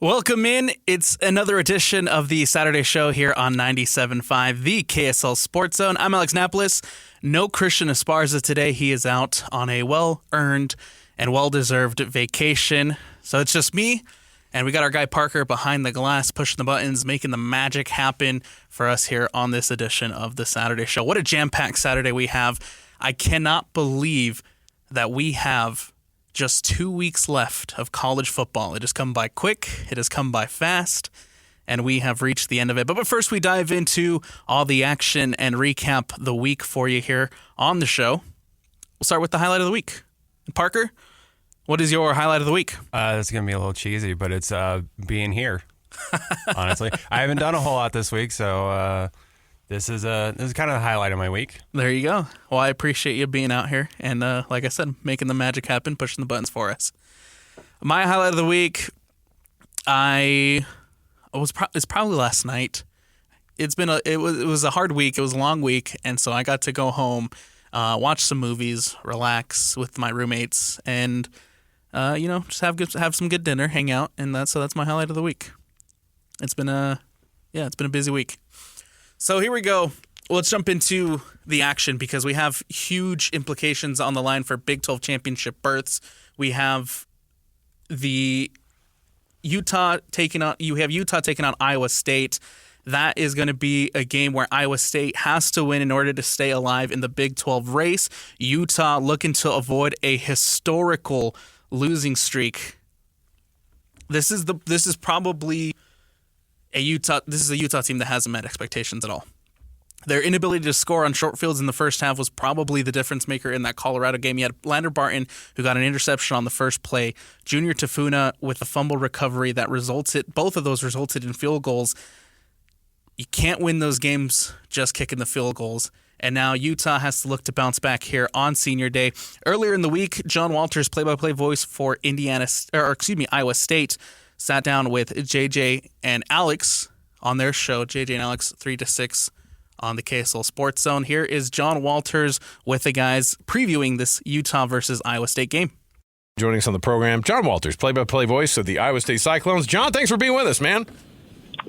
Welcome in. It's another edition of the Saturday Show here on 97.5, the KSL Sports Zone. I'm Alex Napoles. No Christian Esparza today. He is out on a well-earned and well-deserved vacation. So it's just me, and we got our guy Parker behind the glass, pushing the buttons, making the magic happen for us here on this edition of the Saturday Show. What a jam-packed Saturday we have. I cannot believe that we have just 2 weeks left of college football. It has come by quick. It has come by fast. And we have reached the end of it. But first, we dive into all the action and recap the week for you here on the show. We'll start with the highlight of the week. Parker, what is your highlight of the week? It's going to be a little cheesy, but it's being here, honestly. I haven't done a whole lot this week, so this is kind of the highlight of my week. There you go. Well, I appreciate you being out here and, like I said, making the magic happen, pushing the buttons for us. My highlight of the week, it's probably last night. It was a hard week. It was a long week, and so I got to go home, watch some movies, relax with my roommates, and just have some good dinner, hang out, and that's my highlight of the week. It's been a busy week. So here we go. Let's jump into the action because we have huge implications on the line for Big 12 championship berths. We have Utah taking on Iowa State. That is going to be a game where Iowa State has to win in order to stay alive in the Big 12 race. Utah looking to avoid a historical losing streak. This is probably a Utah team that hasn't met expectations at all. Their inability to score on short fields in the first half was probably the difference maker in that Colorado game. You had Lander Barton, who got an interception on the first play. Junior Tafuna with a fumble recovery that both of those resulted in field goals. You can't win those games just kicking the field goals. And now Utah has to look to bounce back here on Senior Day. Earlier in the week, John Walters, play-by-play voice for Iowa State, sat down with JJ and Alex on their show, JJ and Alex 3 to 6 on the KSL Sports Zone. Here is John Walters with the guys previewing this Utah versus Iowa State game. Joining us on the program, John Walters, play-by-play voice of the Iowa State Cyclones. John, thanks for being with us, man.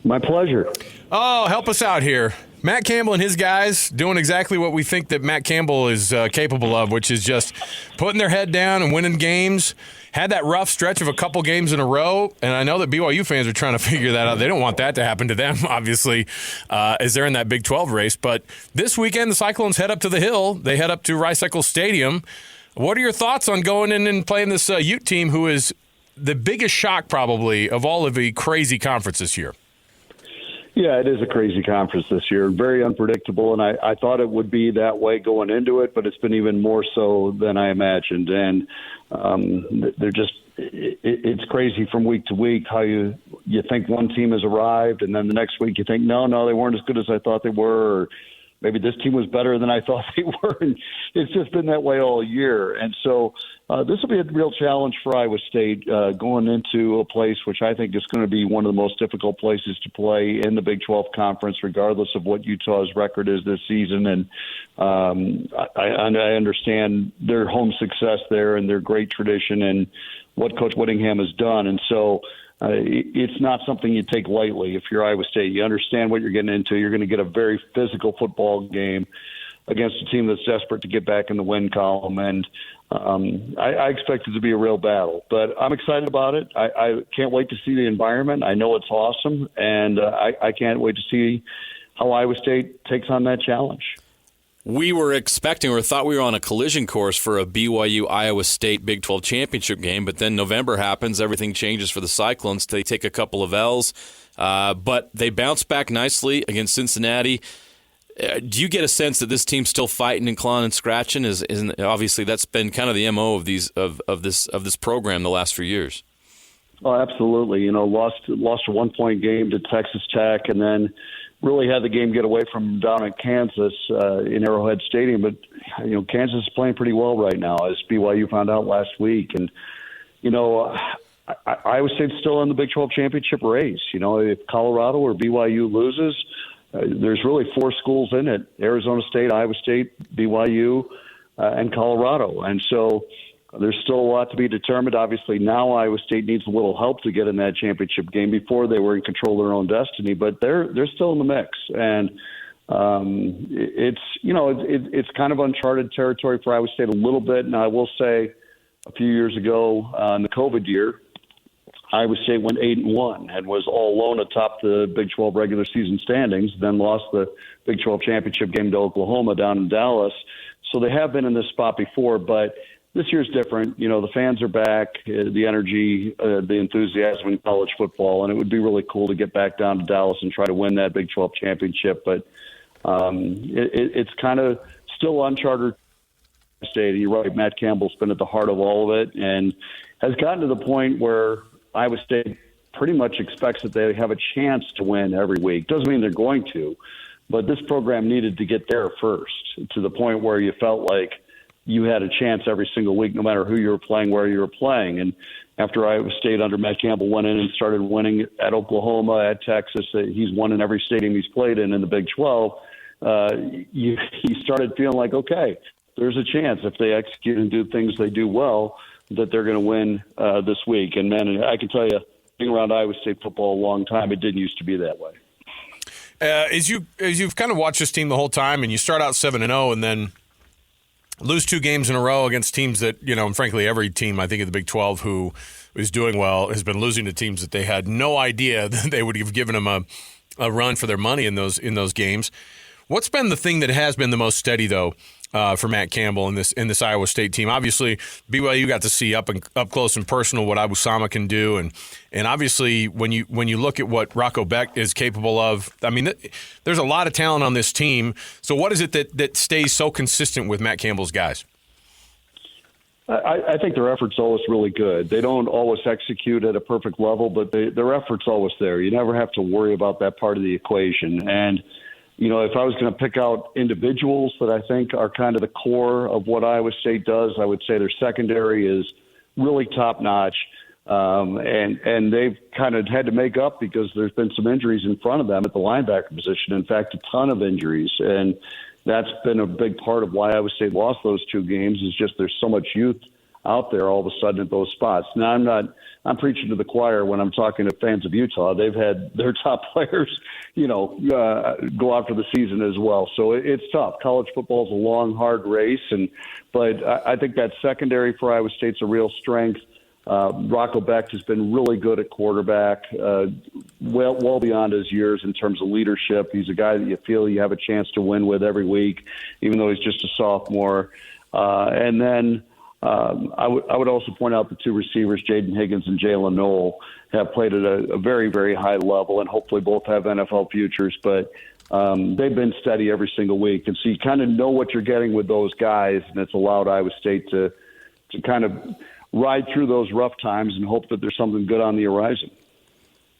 My pleasure. Oh, help us out here. Matt Campbell and his guys doing exactly what we think that Matt Campbell is capable of, which is just putting their head down and winning games. Had that rough stretch of a couple games in a row, and I know that BYU fans are trying to figure that out. They don't want that to happen to them, obviously, as they're in that Big 12 race. But this weekend, the Cyclones head up to the Hill. They head up to Rice-Eccles Stadium. What are your thoughts on going in and playing this Ute team, who is the biggest shock probably of all of the crazy conference this year? Yeah, it is a crazy conference this year, very unpredictable, and I thought it would be that way going into it, but it's been even more so than I imagined. And it's crazy from week to week how you think one team has arrived, and then the next week you think, no, they weren't as good as I thought they were, or maybe this team was better than I thought they were. And it's just been that way all year. And so this will be a real challenge for Iowa State going into a place which I think is going to be one of the most difficult places to play in the Big 12 Conference, regardless of what Utah's record is this season. And I understand their home success there and their great tradition and what Coach Whittingham has done. And so it's not something you take lightly if you're Iowa State. You understand what you're getting into. You're going to get a very physical football game against a team that's desperate to get back in the win column. And I expect it to be a real battle. But I'm excited about it. I can't wait to see the environment. I know it's awesome. And I can't wait to see how Iowa State takes on that challenge. We were expecting or thought we were on a collision course for a BYU-Iowa State Big 12 championship game, but then November happens, everything changes for the Cyclones. They take a couple of L's, but they bounce back nicely against Cincinnati. Do you get a sense that this team's still fighting and clawing and scratching? Isn't obviously that's been kind of the MO of this program the last few years. Oh, absolutely. Lost a 1-point game to Texas Tech, and then really had the game get away from down in Kansas in Arrowhead Stadium. But, Kansas is playing pretty well right now, as BYU found out last week. And, Iowa State's still in the Big 12 championship race. If Colorado or BYU loses, there's really 4 schools in it: Arizona State, Iowa State, BYU, and Colorado. And so There's still a lot to be determined. Obviously, now Iowa State needs a little help to get in that championship game. Before, they were in control of their own destiny, but they're still in the mix. And it's kind of uncharted territory for Iowa State a little bit. And I will say, a few years ago in the COVID year, Iowa State went 8-1 and was all alone atop the Big 12 regular season standings, then lost the Big 12 championship game to Oklahoma down in Dallas. So they have been in this spot before, but this year's different. The fans are back, the energy, the enthusiasm in college football, and it would be really cool to get back down to Dallas and try to win that Big 12 championship. But it's kind of still uncharted state. You're right, Matt Campbell's been at the heart of all of it and has gotten to the point where Iowa State pretty much expects that they have a chance to win every week. Doesn't mean they're going to, but this program needed to get there first, to the point where you felt like you had a chance every single week, no matter who you were playing, where you were playing. And after Iowa State under Matt Campbell went in and started winning at Oklahoma, at Texas, he's won in every stadium he's played in the Big 12, he started feeling like, okay, there's a chance if they execute and do things they do well that they're going to win this week. And, man, I can tell you, being around Iowa State football a long time, it didn't used to be that way. As you've kind of watched this team the whole time, and you start out 7-0 and then lose 2 games in a row against teams that, and frankly, every team, I think, in the Big 12 who is doing well has been losing to teams that they had no idea that they would have given them a run for their money in those games. What's been the thing that has been the most steady, though, for Matt Campbell in this Iowa State team? Obviously, BYU got to see up close and personal what Abusama can do, and obviously when you look at what Rocco Beck is capable of, I mean, there's a lot of talent on this team. So what is it that stays so consistent with Matt Campbell's guys? I think their effort's always really good. They don't always execute at a perfect level, but their effort's always there. You never have to worry about that part of the equation. And if I was going to pick out individuals that I think are kind of the core of what Iowa State does, I would say their secondary is really top-notch. And they've kind of had to make up because there's been some injuries in front of them at the linebacker position. In fact, a ton of injuries. And that's been a big part of why Iowa State lost those 2 games, is just there's so much youth out there all of a sudden at those spots. Now, I'm preaching to the choir when I'm talking to fans of Utah. They've had their top players, go after the season as well. So it's tough. College football is a long, hard race, but I think that secondary for Iowa State's a real strength. Rocco Beck has been really good at quarterback, well beyond his years in terms of leadership. He's a guy that you feel you have a chance to win with every week, even though he's just a sophomore. And then I would also point out the 2 receivers, Jaden Higgins and Jalen Noel, have played at a very, very high level, and hopefully both have NFL futures. But they've been steady every single week. And so you kind of know what you're getting with those guys, and it's allowed Iowa State to kind of ride through those rough times and hope that there's something good on the horizon.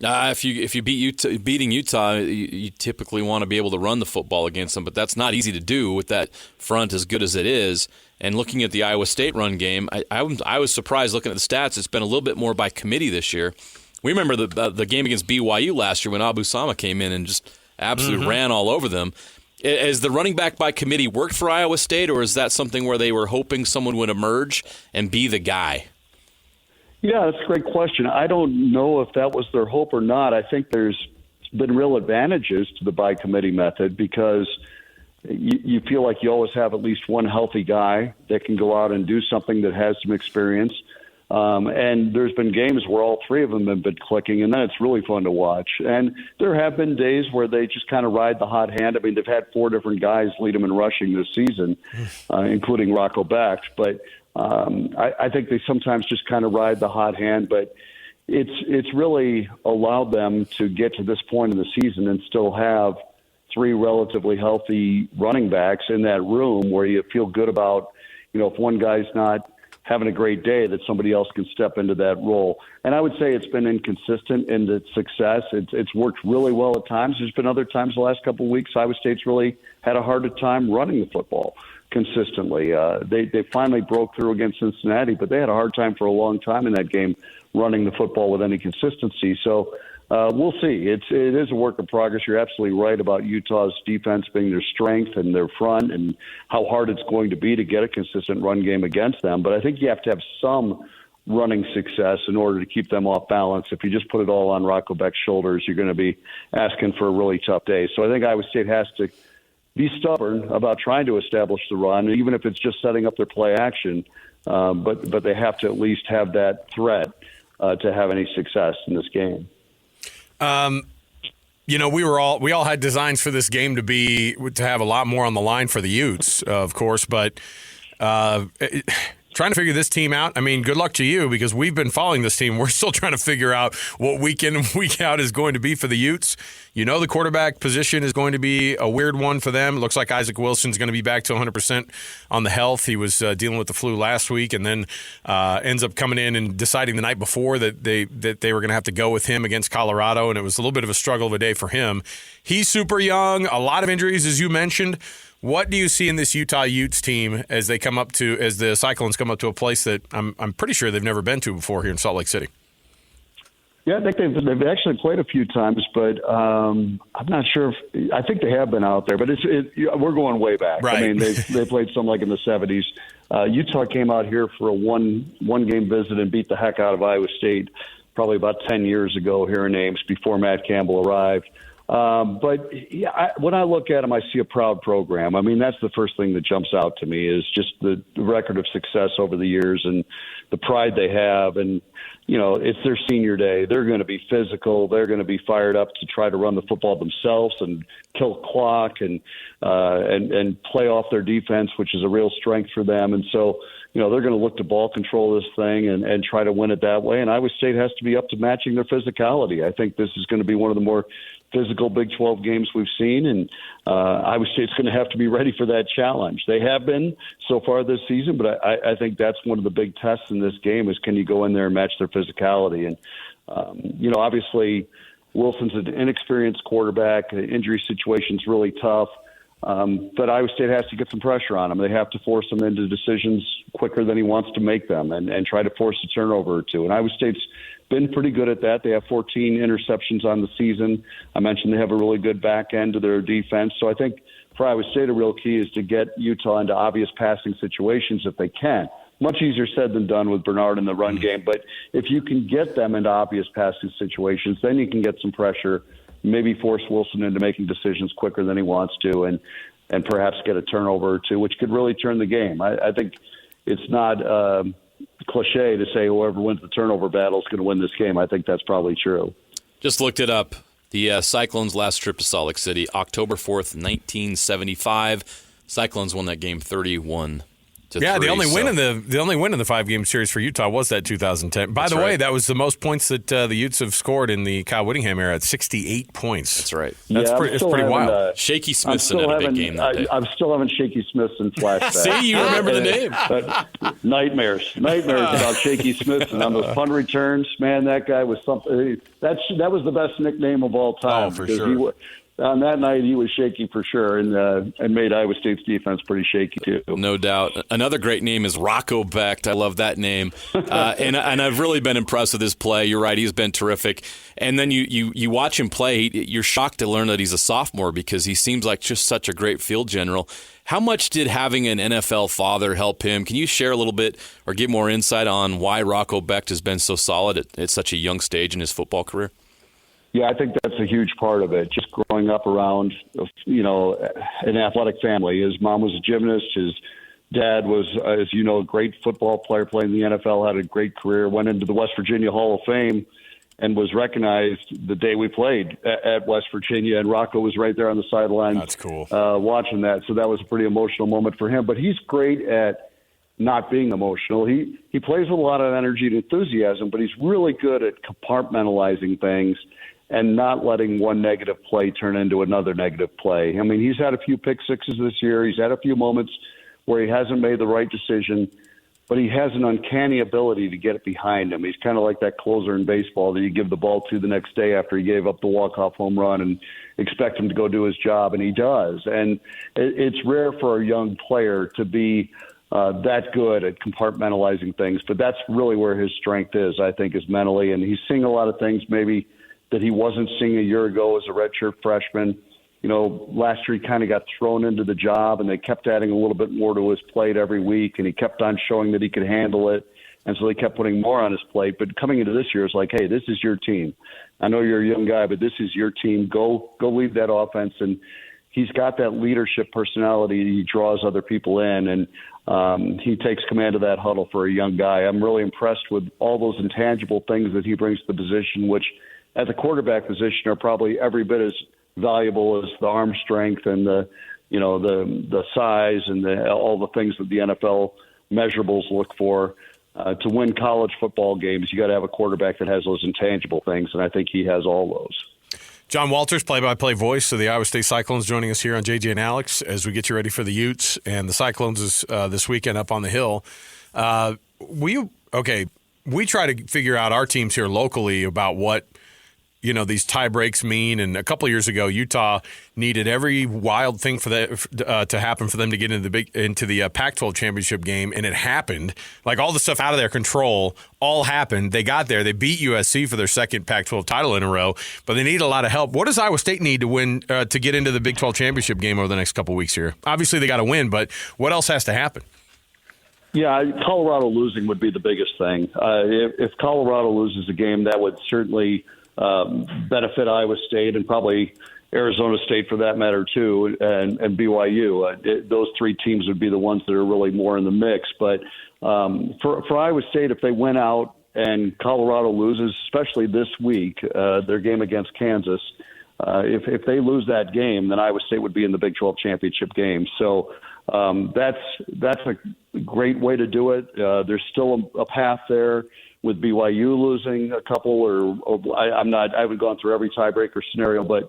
If you beating Utah, you typically want to be able to run the football against them, but that's not easy to do with that front as good as it is. And looking at the Iowa State run game, I was surprised looking at the stats. It's been a little bit more by committee this year. We remember the game against BYU last year when Abusama came in and just absolutely ran all over them. Has the running back by committee worked for Iowa State, or is that something where they were hoping someone would emerge and be the guy? Yeah, that's a great question. I don't know if that was their hope or not. I think there's been real advantages to the by committee method because you feel like you always have at least one healthy guy that can go out and do something that has some experience. And there's been games where all 3 of them have been clicking, and then it's really fun to watch. And there have been days where they just kind of ride the hot hand. I mean, they've had 4 different guys lead them in rushing this season, including Rocco Beck. But I think they sometimes just kind of ride the hot hand. But it's really allowed them to get to this point in the season and still have 3 relatively healthy running backs in that room where you feel good about, if one guy's not having a great day, that somebody else can step into that role. And I would say it's been inconsistent in its success. It's worked really well at times. There's been other times the last couple of weeks Iowa State's really had a harder time running the football consistently. They finally broke through against Cincinnati, but they had a hard time for a long time in that game running the football with any consistency. So we'll see. It is a work in progress. You're absolutely right about Utah's defense being their strength and their front and how hard it's going to be to get a consistent run game against them. But I think you have to have some running success in order to keep them off balance. If you just put it all on Rocco Beck's shoulders, you're going to be asking for a really tough day. So I think Iowa State has to be stubborn about trying to establish the run, even if it's just setting up their play action. But they have to at least have that threat to have any success in this game. We all had designs for this game to have a lot more on the line for the Utes, of course, but trying to figure this team out. I mean, good luck to you because we've been following this team. We're still trying to figure out what week in and week out is going to be for the Utes. The quarterback position is going to be a weird one for them. It looks like Isaac Wilson's going to be back to 100% on the health. He was dealing with the flu last week and then ends up coming in and deciding the night before that they were going to have to go with him against Colorado, and it was a little bit of a struggle of a day for him. He's super young, a lot of injuries, as you mentioned. What do you see in this Utah Utes team as the Cyclones come up to a place that I'm pretty sure they've never been to before here in Salt Lake City? Yeah, I think they've actually played a few times, but I'm not sure. I think they have been out there, but we're going way back. Right. I mean, they played some like in the 70s. Utah came out here for a one game visit and beat the heck out of Iowa State probably about 10 years ago here in Ames before Matt Campbell arrived. But when I look at them, I see a proud program. I mean, that's the first thing that jumps out to me is just the record of success over the years and the pride they have. And, it's their senior day. They're going to be physical. They're going to be fired up to try to run the football themselves and kill clock and play off their defense, which is a real strength for them. And so, they're going to look to ball control this thing and try to win it that way. And Iowa State has to be up to matching their physicality. I think this is going to be one of the more physical Big 12 games we've seen, and Iowa State's going to have to be ready for that challenge. They have been so far this season, but I think that's one of the big tests in this game is can you go in there and match their physicality? And, obviously Wilson's an inexperienced quarterback. The injury situation's really tough. But Iowa State has to get some pressure on him. They have to force him into decisions quicker than he wants to make them and try to force a turnover or two. And Iowa State's been pretty good at that. They have 14 interceptions on the season. I mentioned they have a really good back end to their defense. So I think for Iowa State, a real key is to get Utah into obvious passing situations if they can. Much easier said than done with Bernard in the run game. But if you can get them into obvious passing situations, then you can get some pressure, maybe force Wilson into making decisions quicker than he wants to, and perhaps get a turnover or two, which could really turn the game. I think it's not cliche to say whoever wins the turnover battle is going to win this game. I think that's probably true. Just looked it up. The Cyclones' last trip to Salt Lake City, October 4th, 1975. Cyclones won that game 31-3. Yeah, the only win in the 5-game series for Utah was that 2010. By the way, that was the most points that the Utes have scored in the Kyle Whittingham era at 68 points. That's right. It's pretty wild. Shaky Smithson had a big game that day. I'm still having Shaky Smithson flashbacks. See, you remember the name. Nightmares about Shaky Smithson on those punt returns. Man, that guy was something. That was the best nickname of all time. Oh, for sure. On that night, he was shaky for sure, and made Iowa State's defense pretty shaky too. No doubt. Another great name is Rocco Becht. I love that name, and I've really been impressed with his play. You're right; he's been terrific. And then you watch him play. You're shocked to learn that he's a sophomore because he seems like just such a great field general. How much did having an NFL father help him? Can you share a little bit or give more insight on why Rocco Becht has been so solid at such a young stage in his football career? Yeah, I think that's a huge part of it. Just growing up around, an athletic family. His mom was a gymnast. His dad was, as you know, a great football player, playing in the NFL, had a great career, went into the West Virginia Hall of Fame, and was recognized the day we played at West Virginia. And Rocco was right there on the sidelines. That's cool. Watching that. So that was a pretty emotional moment for him. But he's great at not being emotional. He plays with a lot of energy and enthusiasm, but he's really good at compartmentalizing things and not letting one negative play turn into another negative play. I mean, he's had a few pick sixes this year. He's had a few moments where he hasn't made the right decision, but he has an uncanny ability to get it behind him. He's kind of like that closer in baseball that you give the ball to the next day after he gave up the walk-off home run and expect him to go do his job, and he does. And it's rare for a young player to be that good at compartmentalizing things, but that's really where his strength is, I think, is mentally. And he's seeing a lot of things maybe that he wasn't seeing a year ago as a redshirt freshman. Last year he kind of got thrown into the job, and they kept adding a little bit more to his plate every week, and he kept on showing that he could handle it, and so they kept putting more on his plate. But coming into this year, it's like, hey, this is your team. I know you're a young guy, but this is your team. Go lead that offense. And he's got that leadership personality. He draws other people in, and he takes command of that huddle for a young guy. I'm really impressed with all those intangible things that he brings to the position, which at the quarterback position are probably every bit as valuable as the arm strength and the size and all the things that the NFL measurables look for. To win college football games, you got to have a quarterback that has those intangible things, and I think he has all those. John Walters, play-by-play voice of the Iowa State Cyclones, joining us here on JJ and Alex as we get you ready for the Utes and the Cyclones this weekend up on the Hill. We try to figure out our teams here locally about what these tie breaks mean. And a couple of years ago, Utah needed every wild thing for that to happen for them to get into the Pac-12 championship game, and it happened. Like all the stuff out of their control all happened. They got there. They beat USC for their second Pac-12 title in a row, but they need a lot of help. What does Iowa State need to win to get into the Big 12 championship game over the next couple of weeks here? Obviously, they got to win, but what else has to happen? Yeah, Colorado losing would be the biggest thing. If Colorado loses a game, that would certainly benefit Iowa State and probably Arizona State for that matter too, and BYU. Those three teams would be the ones that are really more in the mix. But for Iowa State, if they win out and Colorado loses, especially this week, their game against Kansas, if they lose that game, then Iowa State would be in the Big 12 championship game. So that's a great way to do it. There's still a path there with BYU losing a couple, I haven't gone through every tiebreaker scenario, but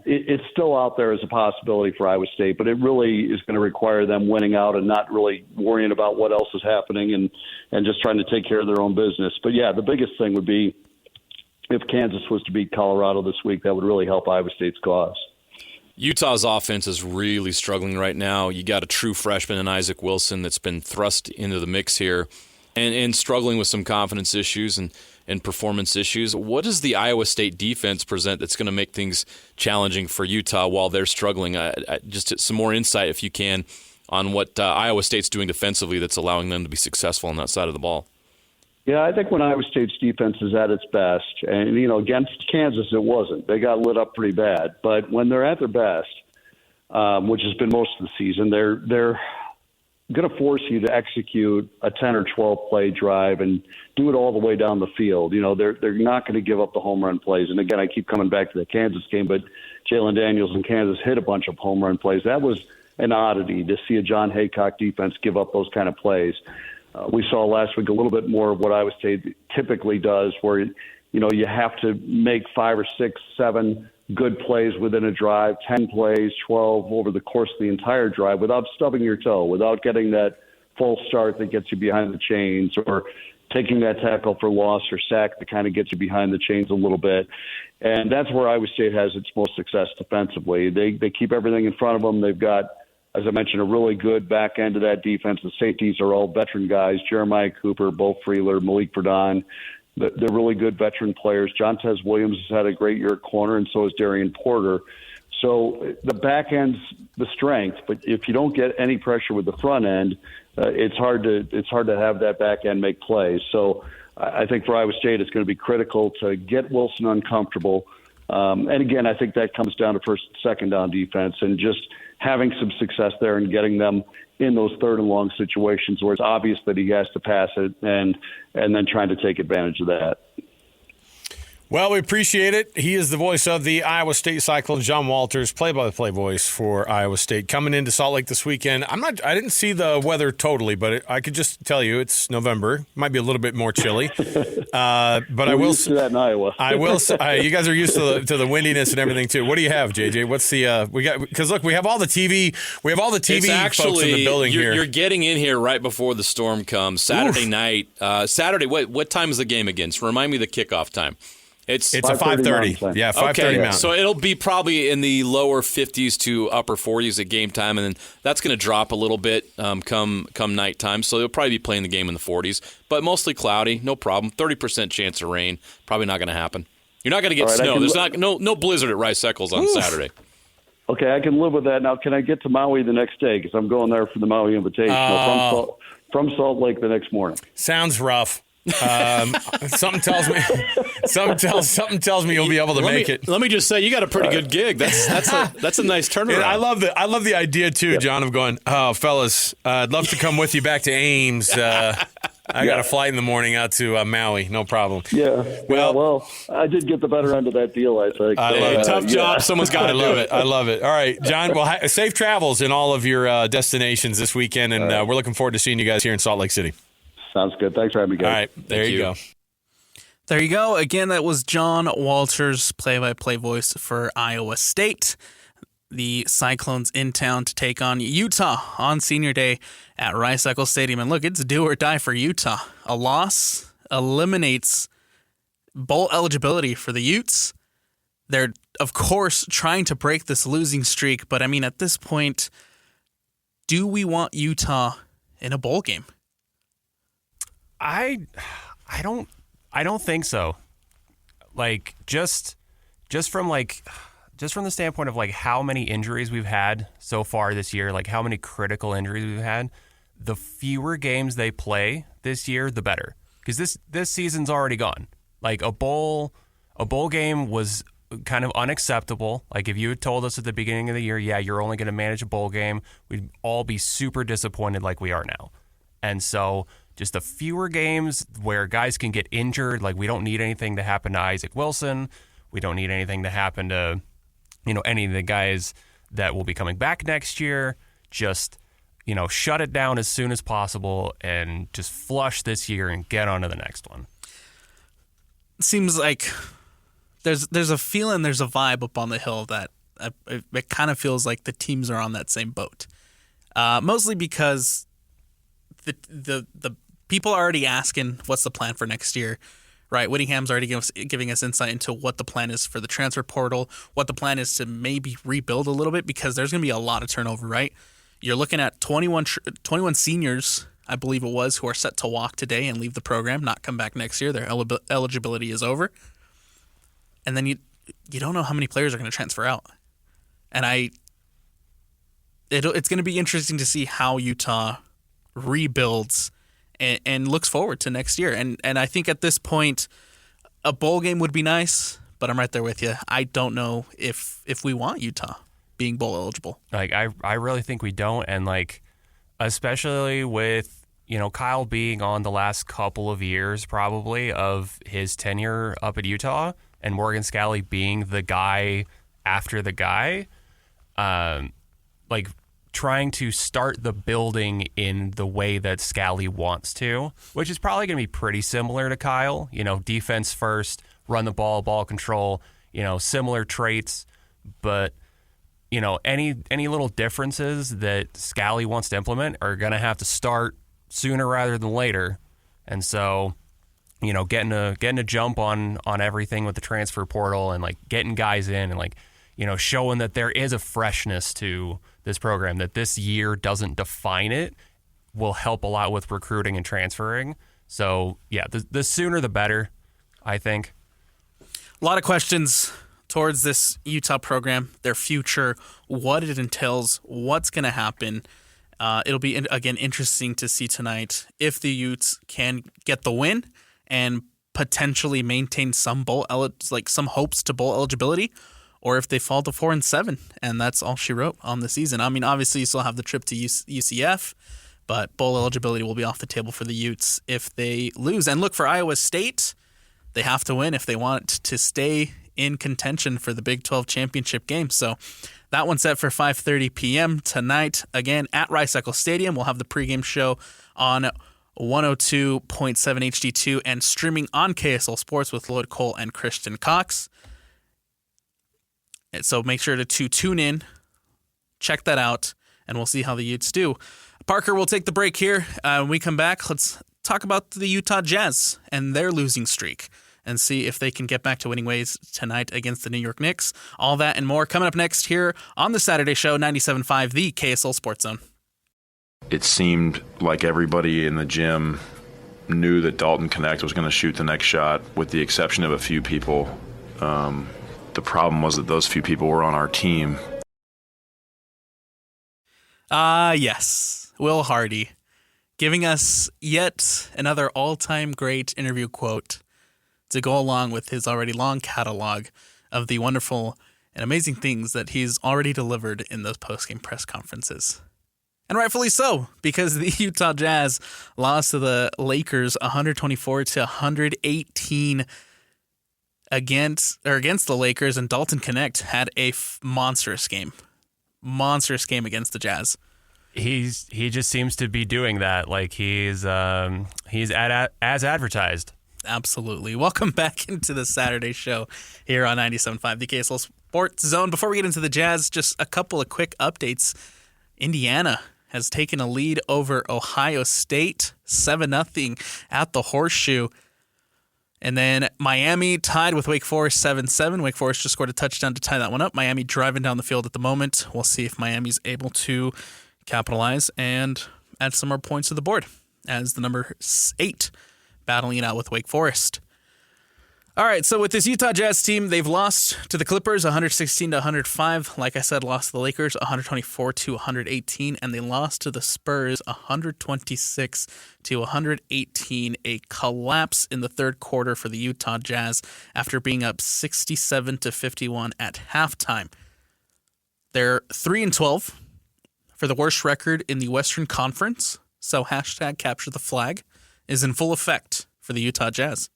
it's still out there as a possibility for Iowa State. But it really is going to require them winning out and not really worrying about what else is happening and just trying to take care of their own business. But yeah, the biggest thing would be if Kansas was to beat Colorado this week, that would really help Iowa State's cause. Utah's offense is really struggling right now. You got a true freshman in Isaac Wilson that's been thrust into the mix here and struggling with some confidence issues and performance issues. What does the Iowa State defense present that's going to make things challenging for Utah while they're struggling? Just some more insight, if you can, on what Iowa State's doing defensively that's allowing them to be successful on that side of the ball. Yeah, I think when Iowa State's defense is at its best, and, against Kansas it wasn't. They got lit up pretty bad. But when they're at their best, which has been most of the season, they're going to force you to execute a 10 or 12 play drive and do it all the way down the field. They're not going to give up the home run plays. And again, I keep coming back to the Kansas game, but Jalen Daniels in Kansas hit a bunch of home run plays. That was an oddity to see a John Haycock defense give up those kind of plays. We saw last week a little bit more of what Iowa State typically does, where you have to make 5 or 6, 7 good plays within a drive, 10 plays, 12 over the course of the entire drive without stubbing your toe, without getting that false start that gets you behind the chains, or taking that tackle for loss or sack that kind of gets you behind the chains a little bit. And that's where Iowa State has its most success defensively. They keep everything in front of them. They've got, as I mentioned, a really good back end of that defense. The safeties are all veteran guys: Jeremiah Cooper, Bo Freeler, Malik Verdon. They're really good veteran players. Jontez Williams has had a great year at corner, and so has Darian Porter. So the back end's the strength, but if you don't get any pressure with the front end, it's hard to have that back end make plays. So I think for Iowa State, it's going to be critical to get Wilson uncomfortable. And again, I think that comes down to first and second down defense and just having some success there and getting them in those third and long situations where it's obvious that he has to pass it, and then trying to take advantage of that. Well, we appreciate it. He is the voice of the Iowa State Cyclones, John Walters, play-by-play voice for Iowa State, coming into Salt Lake this weekend. I didn't see the weather totally, but I could just tell you it's November. Might be a little bit more chilly. But I will used to that in Iowa. I will. You guys are used to the windiness and everything too. What do you have, JJ? What's the we got? Because look, we have all the TV. We have all the TV folks in the building here. You're getting in here right before the storm comes. Saturday night. Saturday. What time is the game again? So remind me the kickoff time. It's a 5:30. Yeah, 5:30 okay, Mountain. So it'll be probably in the lower 50s to upper 40s at game time, and then that's going to drop a little bit come nighttime. So they'll probably be playing the game in the 40s, but mostly cloudy, no problem. 30% chance of rain, probably not going to happen. You're not going to get snow. There's no blizzard at Rice Eccles on Saturday. Okay, I can live with that. Now, can I get to Maui the next day? Because I'm going there for the Maui Invitational from Salt Lake the next morning. Sounds rough. Something tells me you'll be able to make it. Let me just say, you got a pretty good gig. That's a nice turnaround. Yeah, I love the idea too, John, of going, oh, fellas, I'd love to come with you back to Ames. I got a flight in the morning out to Maui. No problem. Yeah. Well, I did get the better end of that deal, I think. I love it. Tough job. Someone's got to do it. I love it. All right, John. Well, safe travels in all of your destinations this weekend, and we're looking forward to seeing you guys here in Salt Lake City. Sounds good. Thanks for having me, guys. All right. There you go. There you go. Again, that was John Walters, play-by-play voice for Iowa State. The Cyclones in town to take on Utah on Senior Day at Rice Eccles Stadium. And look, it's do or die for Utah. A loss eliminates bowl eligibility for the Utes. They're, of course, trying to break this losing streak. But, I mean, at this point, do we want Utah in a bowl game? I don't think so. Like just from the standpoint of like how many injuries we've had so far this year, like how many critical injuries we've had, the fewer games they play this year, the better. Because this season's already gone. Like a bowl game was kind of unacceptable. Like if you had told us at the beginning of the year, yeah, you're only going to manage a bowl game, we'd all be super disappointed like we are now. And so just the fewer games where guys can get injured, like we don't need anything to happen to Isaac Wilson. We don't need anything to happen to, any of the guys that will be coming back next year. Just, shut it down as soon as possible and just flush this year and get on to the next one. Seems like there's a feeling, there's a vibe up on the hill that it kind of feels like the teams are on that same boat. Mostly because the people are already asking what's the plan for next year, right? Whittingham's already giving us insight into what the plan is for the transfer portal, what the plan is to maybe rebuild a little bit, because there's going to be a lot of turnover, right? You're looking at 21 seniors, I believe it was, who are set to walk today and leave the program, not come back next year. Their eligibility is over. And then you don't know how many players are going to transfer out. And it's going to be interesting to see how Utah rebuilds and looks forward to next year. And I think at this point, a bowl game would be nice, but I'm right there with you. I don't know if we want Utah being bowl eligible. Like I really think we don't, and like especially with Kyle being on the last couple of years probably of his tenure up at Utah, and Morgan Scalley being the guy after the guy, like trying to start the building in the way that Scalley wants to, which is probably going to be pretty similar to Kyle. Defense first, run the ball control, similar traits, but any little differences that Scalley wants to implement are going to have to start sooner rather than later. And so, getting a jump on everything with the transfer portal and like getting guys in and like, showing that there is a freshness to this program, that this year doesn't define it, will help a lot with recruiting and transferring. So, yeah, the sooner the better, I think. A lot of questions towards this Utah program, their future, what it entails, what's going to happen. It'll be, again, interesting to see tonight if the Utes can get the win and potentially maintain some some hopes to bowl eligibility, or if they fall to 4-7, and that's all she wrote on the season. I mean, obviously, you still have the trip to UCF, but bowl eligibility will be off the table for the Utes if they lose. And look, for Iowa State, they have to win if they want to stay in contention for the Big 12 championship game. So that one's set for 5:30 p.m. tonight. Again, at Rice Eccles Stadium. We'll have the pregame show on 102.7 HD2 and streaming on KSL Sports with Lloyd Cole and Christian Cox. So make sure to tune in, check that out, and we'll see how the Utes do. Parker, we'll take the break here. When we come back, let's talk about the Utah Jazz and their losing streak and see if they can get back to winning ways tonight against the New York Knicks. All that and more coming up next here on the Saturday Show, 97.5, the KSL Sports Zone. It seemed like everybody in the gym knew that Dalton Connect was going to shoot the next shot, with the exception of a few people. The problem was that those few people were on our team. Yes, Will Hardy, giving us yet another all-time great interview quote to go along with his already long catalog of the wonderful and amazing things that he's already delivered in those post-game press conferences. And rightfully so, because the Utah Jazz lost to the Lakers 124-118 against the Lakers, and Dalton Connect had a monstrous game against the Jazz. He just seems to be doing that. Like he's as advertised. Absolutely. Welcome back into the Saturday show here on 97.5, the KSL Sports Zone. Before we get into the Jazz, just a couple of quick updates. Indiana has taken a lead over Ohio State, 7-0 at the Horseshoe. And then Miami tied with Wake Forest 7-7. Wake Forest just scored a touchdown to tie that one up. Miami driving down the field at the moment. We'll see if Miami's able to capitalize and add some more points to the board as the number 8 battling it out with Wake Forest. All right, so with this Utah Jazz team, they've lost to the Clippers 116-105. Like I said, lost to the Lakers 124-118, and they lost to the Spurs 126-118. A collapse in the third quarter for the Utah Jazz after being up 67-51 at halftime. They're 3-12 for the worst record in the Western Conference, so hashtag capture the flag is in full effect for the Utah Jazz.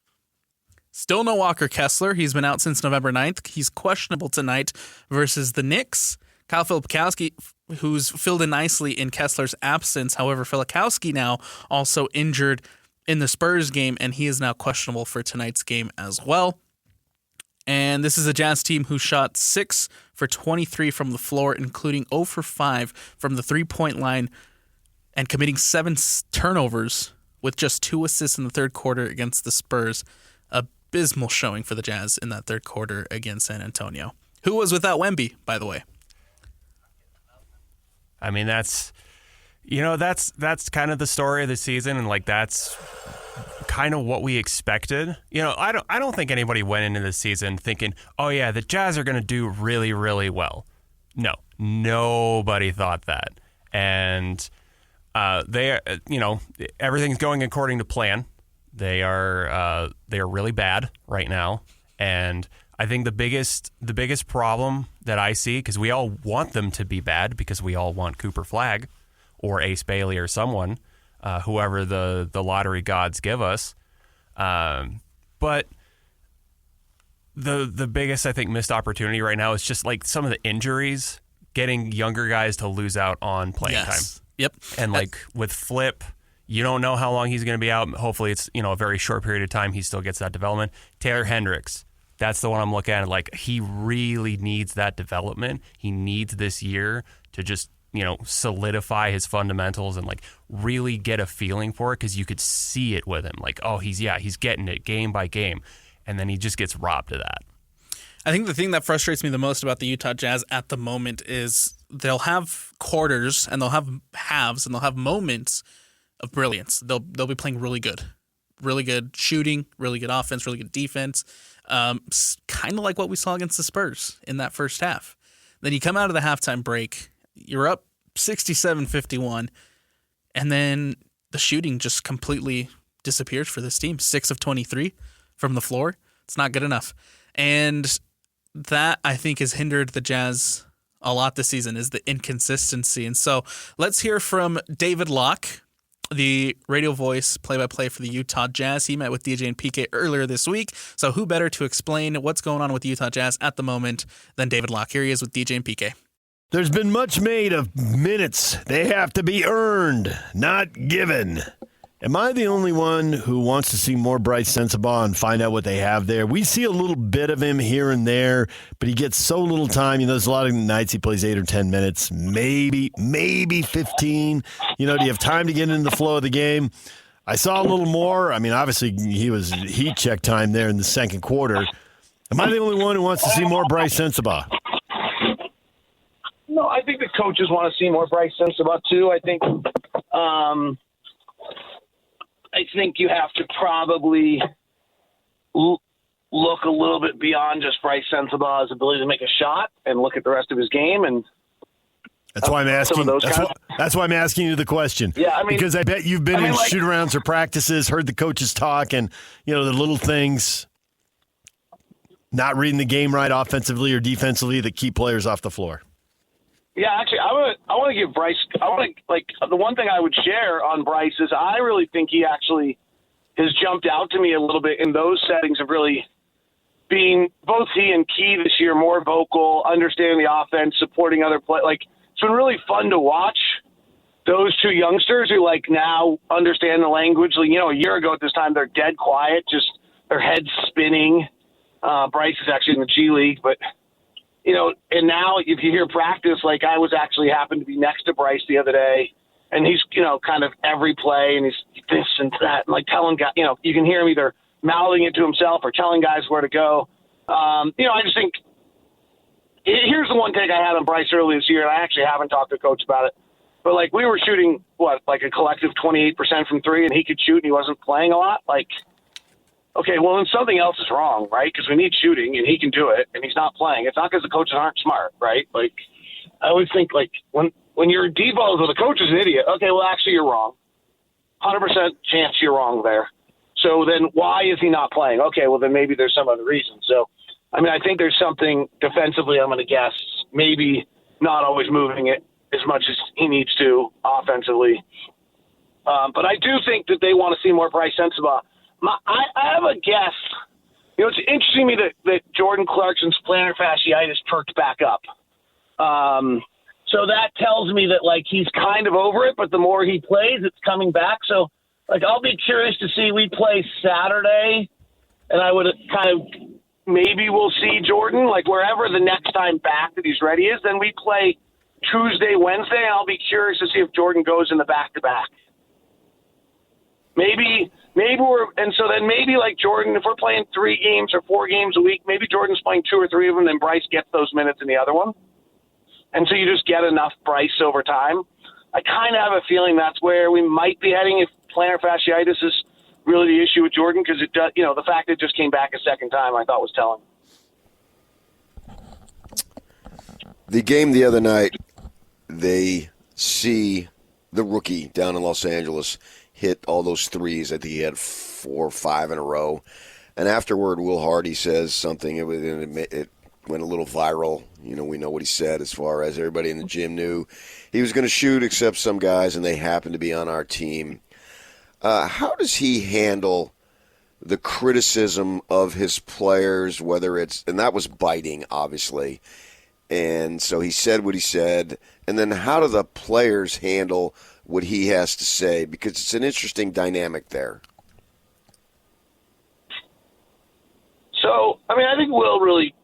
Still no Walker Kessler. He's been out since November 9th. He's questionable tonight versus the Knicks. Kyle Filipkowski, who's filled in nicely in Kessler's absence. However, Filipkowski now also injured in the Spurs game, and he is now questionable for tonight's game as well. And this is a Jazz team who shot 6 for 23 from the floor, including 0 for 5 from the three-point line, and committing 7 turnovers with just 2 assists in the third quarter against the Spurs. Abysmal showing for the Jazz in that third quarter against San Antonio, who was without Wemby, by the way. I mean, that's kind of the story of the season, and like that's kind of what we expected. I don't think anybody went into the season thinking, oh yeah, the Jazz are going to do really, really well. No, nobody thought that, and everything's going according to plan. They are really bad right now, and I think the biggest problem that I see, because we all want them to be bad, because we all want Cooper Flagg or Ace Bailey or someone, whoever the lottery gods give us. But the biggest, I think, missed opportunity right now is just like some of the injuries, getting younger guys to lose out on playing time. Yep. And like with Flip, you don't know how long he's going to be out. Hopefully it's, a very short period of time. He still gets that development. Taylor Hendricks, that's the one I'm looking at. Like, he really needs that development. He needs this year to just, solidify his fundamentals and like really get a feeling for it, because you could see it with him. Like, oh, he's getting it game by game. And then he just gets robbed of that. I think the thing that frustrates me the most about the Utah Jazz at the moment is they'll have quarters and they'll have halves and they'll have moments of brilliance. They'll be playing really good shooting, really good offense, really good defense. Kind of like what we saw against the Spurs in that first half. Then you come out of the halftime break, you're up 67-51, and then the shooting just completely disappears for this team. 6 of 23 from the floor. It's not good enough. And that, I think, has hindered the Jazz a lot this season, is the inconsistency. And so let's hear from David Locke, the radio voice, play-by-play for the Utah Jazz. He met with DJ and PK earlier this week, so who better to explain what's going on with the Utah Jazz at the moment than David Locke? Here he is with DJ and PK. There's been much made of minutes. They have to be earned, not given. Am I the only one who wants to see more Bryce Sensabaugh and find out what they have there? We see a little bit of him here and there, but he gets so little time. There's a lot of nights he plays 8 or 10 minutes, maybe 15. Do you have time to get into the flow of the game? I saw a little more. I mean, obviously, he was heat check time there in the second quarter. Am I the only one who wants to see more Bryce Sensabaugh? No, I think the coaches want to see more Bryce Sensabaugh, too. I think you have to probably look a little bit beyond just Bryce Sensabaugh's ability to make a shot and look at the rest of his game. And that's why I'm asking. That's why I'm asking you the question. Yeah, I mean, because I bet you've been in shoot-arounds or practices, heard the coaches talk, and the little things, not reading the game right offensively or defensively that keep players off the floor. Yeah, actually, I want to give Bryce. The one thing I would share on Bryce is I really think he actually has jumped out to me a little bit in those settings of really being both he and Key this year more vocal, understanding the offense, supporting other players. Like, it's been really fun to watch those two youngsters who now understand the language. A year ago at this time they're dead quiet, just their heads spinning. Bryce is actually in the G League, but. And now if you hear practice, I was actually happened to be next to Bryce the other day, and he's, kind of every play, and he's this and that, and telling guys, you can hear him either mouthing it to himself or telling guys where to go. I just think here's the one take I had on Bryce early this year, and I actually haven't talked to coach about it, but we were shooting a collective 28% from three, and he could shoot, and he wasn't playing a lot. Okay, well, then something else is wrong, right? Because we need shooting, and he can do it, and he's not playing. It's not because the coaches aren't smart, right? I always think, when you're devolved with the coach is an idiot, okay, well, actually, you're wrong. 100% chance you're wrong there. So then why is he not playing? Okay, well, then maybe there's some other reason. So, I think there's something defensively, I'm going to guess, maybe not always moving it as much as he needs to offensively. But I do think that they want to see more Bryce Sensabaugh. I have a guess. It's interesting to me that Jordan Clarkson's plantar fasciitis perked back up. So that tells me that, he's kind of over it, but the more he plays, it's coming back. So, I'll be curious to see. We play Saturday, and I would kind of maybe we'll see Jordan, wherever the next time back that he's ready is. Then we play Tuesday, Wednesday, and I'll be curious to see if Jordan goes in the back-to-back. Maybe Jordan, if we're playing 3 games or 4 games a week, maybe Jordan's playing 2 or 3 of them, then Bryce gets those minutes in the other one. And so you just get enough Bryce over time. I kind of have a feeling that's where we might be heading if plantar fasciitis is really the issue with Jordan, because it does, the fact that it just came back a second time I thought was telling. The game the other night, they see the rookie down in Los Angeles hit all those threes. I think he had 4 or 5 in a row. And afterward, Will Hardy says something. It went a little viral. We know what he said as far as everybody in the gym knew he was going to shoot except some guys, and they happened to be on our team. How does he handle the criticism of his players, whether it's – and that was biting, obviously. And so he said what he said. And then how do the players handle – what he has to say, because it's an interesting dynamic there. So, I think Will really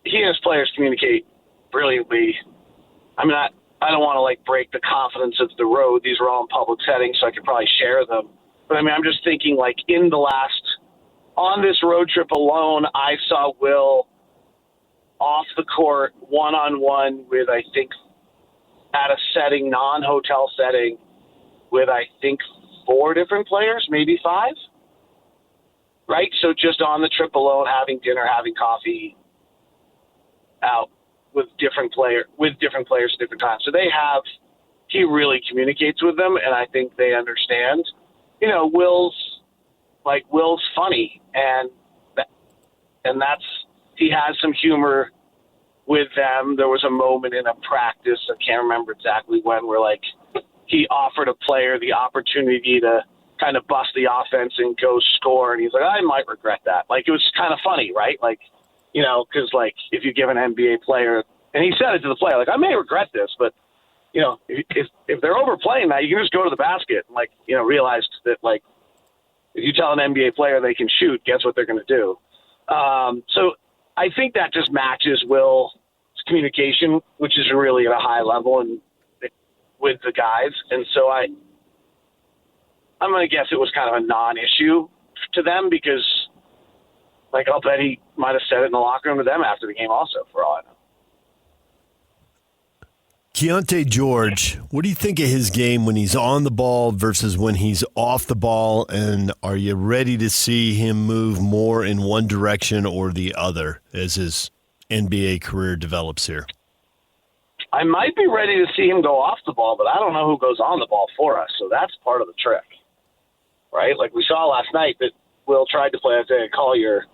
he and his players communicate brilliantly. I don't want to break the confidence of the road. These are all in public settings, so I could probably share them. But I'm just thinking on this road trip alone, I saw Will off the court one-on-one with, I think, at a setting, non-hotel setting, with, I think, 4 different players, maybe 5, right? So just on the trip alone, having dinner, having coffee out with different players at different times. So he really communicates with them, and I think they understand. Will's funny, and he has some humor with them. There was a moment in a practice, I can't remember exactly when, where he offered a player the opportunity to kind of bust the offense and go score, and he's like, I might regret that. It was kind of funny, right? Because if you give an NBA player, and he said it to the player, I may regret this, but if they're overplaying that, you can just go to the basket and realize that if you tell an NBA player they can shoot, guess what they're going to do? So I think that just matches Will's communication, which is really at a high level and with the guys. And so I'm going to guess it was kind of a non-issue to them, because I'll bet he might have said it in the locker room to them after the game also, for all I know. Keontae George, what do you think of his game when he's on the ball versus when he's off the ball? And are you ready to see him move more in one direction or the other as his NBA career develops here? I might be ready to see him go off the ball, but I don't know who goes on the ball for us, so that's part of the trick, right? Like we saw last night that Will tried to play Isaiah Collier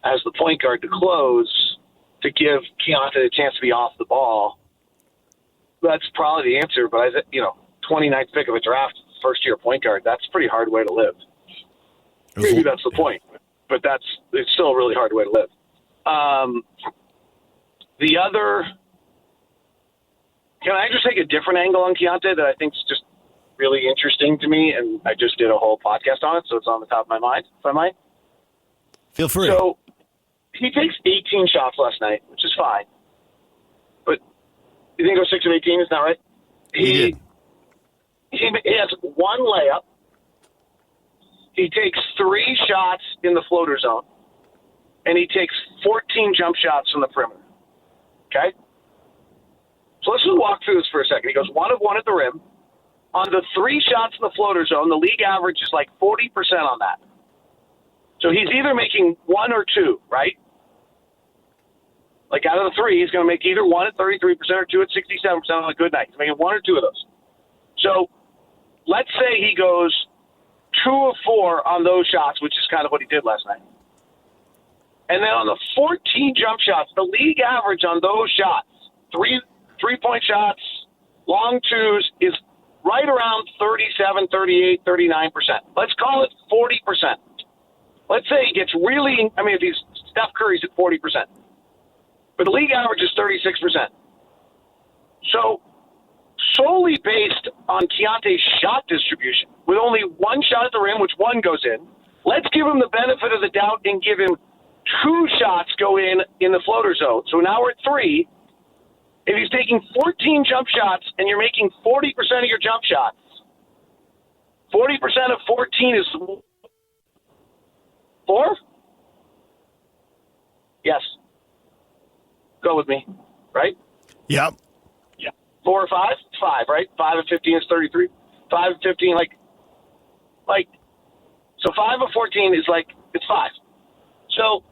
as the point guard to close to give Keontae a chance to be off the ball. That's probably the answer, but 29th pick of a draft, first-year point guard, that's a pretty hard way to live. Maybe that's the point, but it's still a really hard way to live. The other, can I just take a different angle on Keontae that I think is just really interesting to me, and I just did a whole podcast on it, so it's on the top of my mind, if I might. Feel free. So he takes 18 shots last night, which is fine. But you think he goes 6 of 18, is that right? He has one layup. He takes 3 shots in the floater zone. And he takes 14 jump shots from the perimeter. Okay? So let's just walk through this for a second. He goes 1 of 1 at the rim. On the 3 shots in the floater zone, the league average is like 40% on that. So he's either making 1 or 2, right? Like out of the 3, he's going to make either 1 at 33% or 2 at 67% on a good night. He's making 1 or 2 of those. So let's say he goes 2 of 4 on those shots, which is kind of what he did last night. And then on the 14 jump shots, the league average on those shots, three-point shots, long twos, is right around 37, 38, 39%. Let's call it 40%. Let's say he gets if he's Steph Curry's at 40%. But the league average is 36%. So solely based on Keontae's shot distribution, with only 1 shot at the rim, which 1 goes in, let's give him the benefit of the doubt and give him 2 shots go in the floater zone. So now we're at 3. If he's taking 14 jump shots and you're making 40% of your jump shots, 40% of 14 is 4? Yes. Go with me, right? Yep. Yeah. 4 or 5? It's 5, right? 5 of 15 is 33. 5 of 15, so 5 of 14 is it's 5. So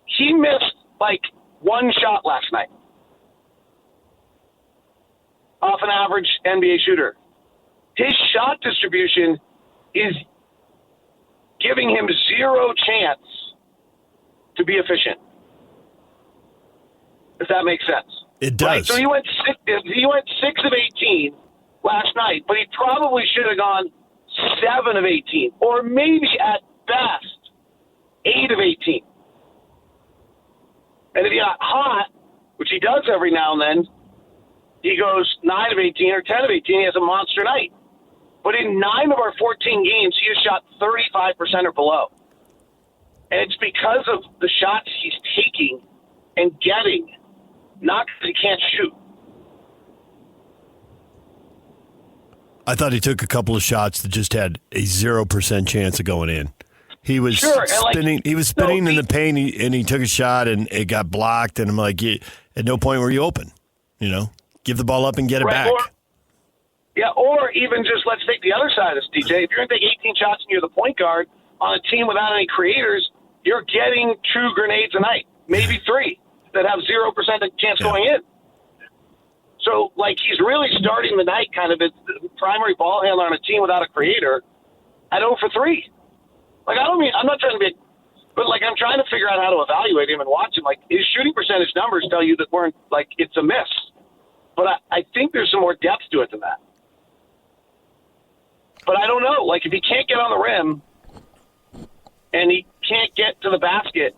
he missed 1 shot last night off an average NBA shooter. His shot distribution is giving him 0 chance to be efficient. If that makes sense. It does. Right? So he went 6 of 18 last night, but he probably should have gone 7 of 18, or maybe at best 8 of 18. And if he got hot, which he does every now and then, he goes 9 of 18 or 10 of 18. He has a monster night. But in 9 of our 14 games, he has shot 35% or below. And it's because of the shots he's taking and getting, not because he can't shoot. I thought he took a couple of shots that just had a 0% chance of going in. He was spinning. He was spinning in the paint, and he took a shot, and it got blocked. And I'm like, at no point were you open. Give the ball up and get it back. Or even just let's take the other side of this, DJ. If you're going to take 18 shots and you're the point guard on a team without any creators, you're getting 2 grenades a night, maybe 3 that have 0% chance going in. So, he's really starting the night kind of as the primary ball handler on a team without a creator at 0 for 3. I'm not trying to be, but I'm trying to figure out how to evaluate him and watch him. His shooting percentage numbers tell you that it's a miss. But I think there's some more depth to it than that. But I don't know. If he can't get on the rim and he can't get to the basket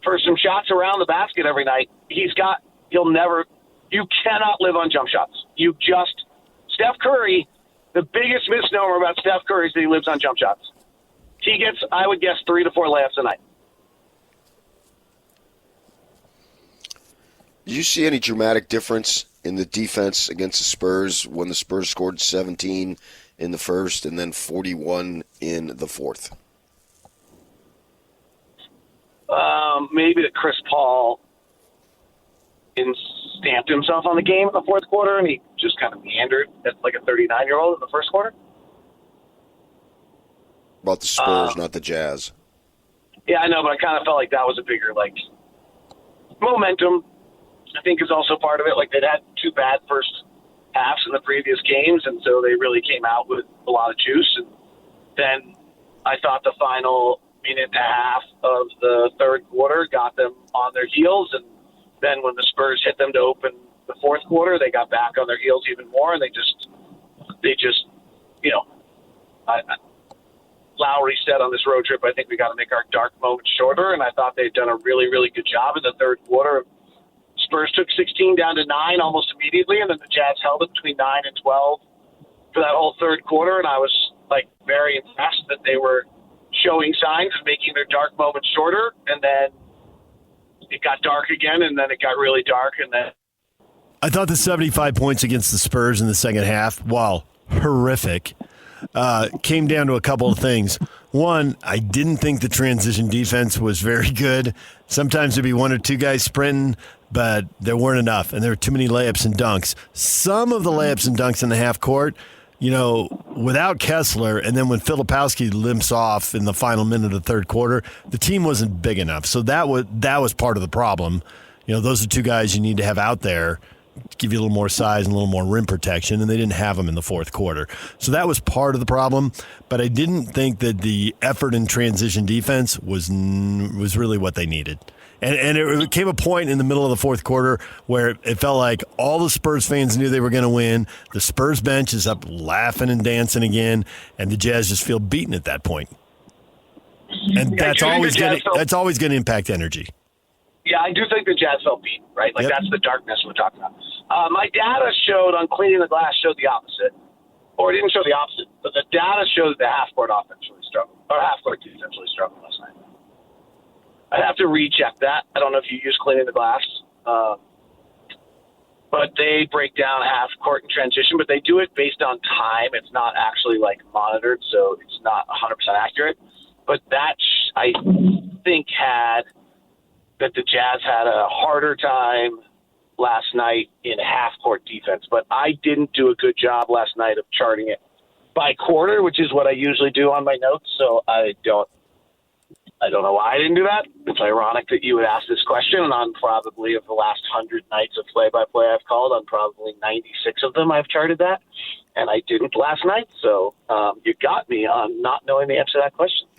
for some shots around the basket every night, you cannot live on jump shots. Steph Curry, the biggest misnomer about Steph Curry is that he lives on jump shots. He gets, I would guess, 3 to 4 layups a night. Do you see any dramatic difference in the defense against the Spurs when the Spurs scored 17 in the first and then 41 in the fourth? Maybe that Chris Paul, instead stamped himself on the game in the fourth quarter, and he just kind of meandered as like a 39-year-old in the first quarter. About the Spurs, not the Jazz. Yeah, I know, but I kind of felt like that was a bigger, like, momentum, I think, is also part of it. Like, they'd had 2 bad first halves in the previous games, and so they really came out with a lot of juice. And then I thought the final minute and a half of the third quarter got them on their heels, and then when the Spurs hit them to open the fourth quarter, they got back on their heels even more, and they just you know, Lowry said on this road trip, I think we got to make our dark moments shorter, and I thought they'd done a really, really good job in the third quarter. Spurs took 16 down to 9 almost immediately, and then the Jazz held it between 9 and 12 for that whole third quarter, and I was, like, very impressed that they were showing signs of making their dark moments shorter, and then it got dark again, and then it got really dark, and then I thought the 75 points against the Spurs in the second half, while horrific, came down to a couple of things. One, I didn't think the transition defense was very good. Sometimes there'd be 1 or 2 guys sprinting, but there weren't enough, and there were too many layups and dunks. Some of the layups and dunks in the half court, you know, without Kessler, and then when Filipowski limps off in the final minute of the third quarter, the team wasn't big enough. So that was part of the problem. You know, those are 2 guys you need to have out there to give you a little more size and a little more rim protection, and they didn't have them in the fourth quarter. So that was part of the problem, but I didn't think that the effort in transition defense was really what they needed. And it came a point in the middle of the fourth quarter where it felt like all the Spurs fans knew they were going to win. The Spurs bench is up laughing and dancing again, and the Jazz just feel beaten at that point. And that's always going to impact energy. Yeah, I do think the Jazz felt beaten, right? Like, That's the darkness we're talking about. My data showed on Cleaning the Glass showed the opposite. Or it didn't show the opposite, but the data showed that the half-court offense really struggled, or half-court defense really struggled last night. I'd have to recheck that. I don't know if you use Cleaning the Glass. But they break down half-court in transition, but they do it based on time. It's not actually, like, monitored, so it's not 100% accurate. But that, I think, that the Jazz had a harder time last night in half-court defense. But I didn't do a good job last night of charting it by quarter, which is what I usually do on my notes. So I don't know why I didn't do that. It's ironic that you would ask this question, and on probably of the last 100 nights of play-by-play I've called, on probably 96 of them I've charted that, and I didn't last night. So you got me on not knowing the answer to that question.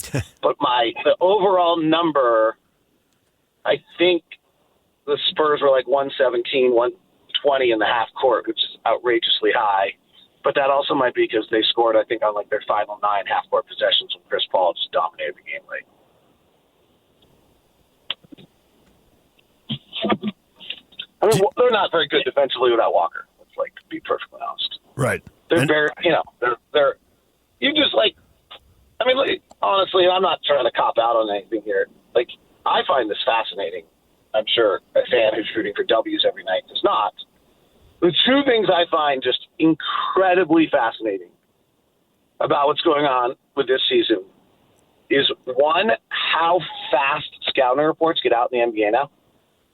But the overall number, I think the Spurs were like 117, 120 in the half court, which is outrageously high. But that also might be because they scored, I think, on like their final 9 half court possessions when Chris Paul just dominated the game late. I mean, they're not very good defensively without Walker. Let's be perfectly honest. Right. They're very, they're you just honestly, I'm not trying to cop out on anything here. Like, I find this fascinating. I'm sure a fan who's rooting for W's every night does not. The 2 things I find just incredibly fascinating about what's going on with this season is, 1, how fast scouting reports get out in the NBA now.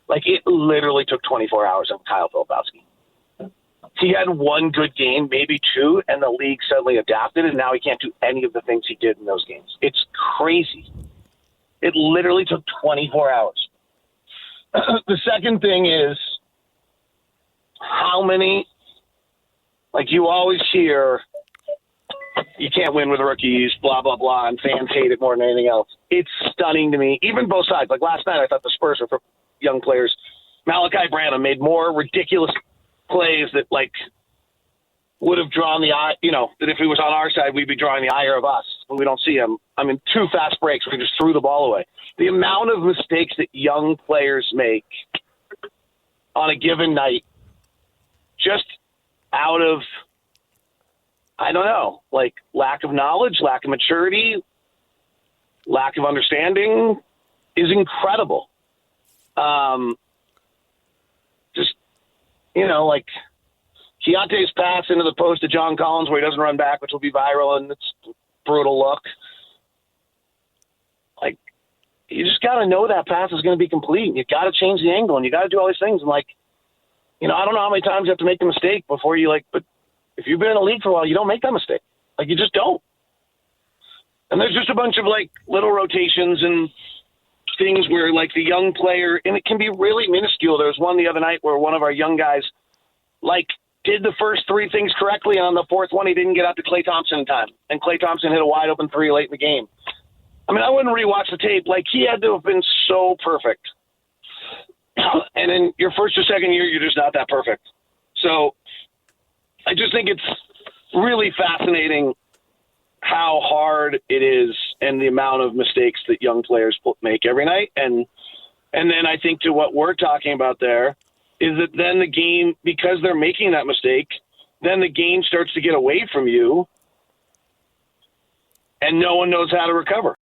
Like, it literally took 24 hours on Kyle Filipowski. He had 1 good game, maybe 2, and the league suddenly adapted, and now he can't do any of the things he did in those games. It's crazy. It literally took 24 hours. The second thing is how many, you always hear, you can't win with rookies, blah, blah, blah, and fans hate it more than anything else. It's stunning to me. Even both sides. Like, last night, I thought the Spurs were for young players. Malachi Branham made more ridiculous plays that, would have drawn the eye, that if he was on our side, we'd be drawing the ire of us when we don't see him. I mean, 2 fast breaks, we just threw the ball away. The amount of mistakes that young players make on a given night, just out of, I don't know, lack of knowledge, lack of maturity, lack of understanding, is incredible. Keontae's pass into the post to John Collins where he doesn't run back, which will be viral, and it's a brutal look. You just got to know that pass is going to be complete. You got to change the angle, and you got to do all these things. And I don't know how many times you have to make a mistake before you but if you've been in the league for a while, you don't make that mistake. You just don't. And there's just a bunch of little rotations and things where the young player, and it can be really minuscule. There was one the other night where one of our young guys did the first three things correctly, and on the fourth one he didn't get out to Klay Thompson in time, and Klay Thompson hit a wide open three late in the game. I mean, I wouldn't rewatch the tape. He had to have been so perfect. And in your first or second year, you're just not that perfect. So I just think it's really fascinating how hard it is and the amount of mistakes that young players make every night. And then I think to what we're talking about there is that then the game, because they're making that mistake, then the game starts to get away from you and no one knows how to recover.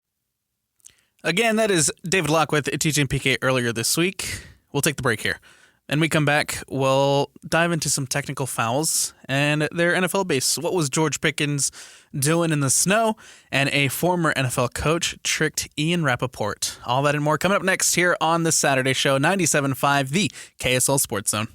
Again, that is David Locke with teaching PK earlier this week. We'll take the break here. And we come back, we'll dive into some technical fouls and their NFL base. What was George Pickens doing in the snow? And a former NFL coach tricked Ian Rappaport. All that and more coming up next here on this Saturday show, 97.5, the KSL Sports Zone.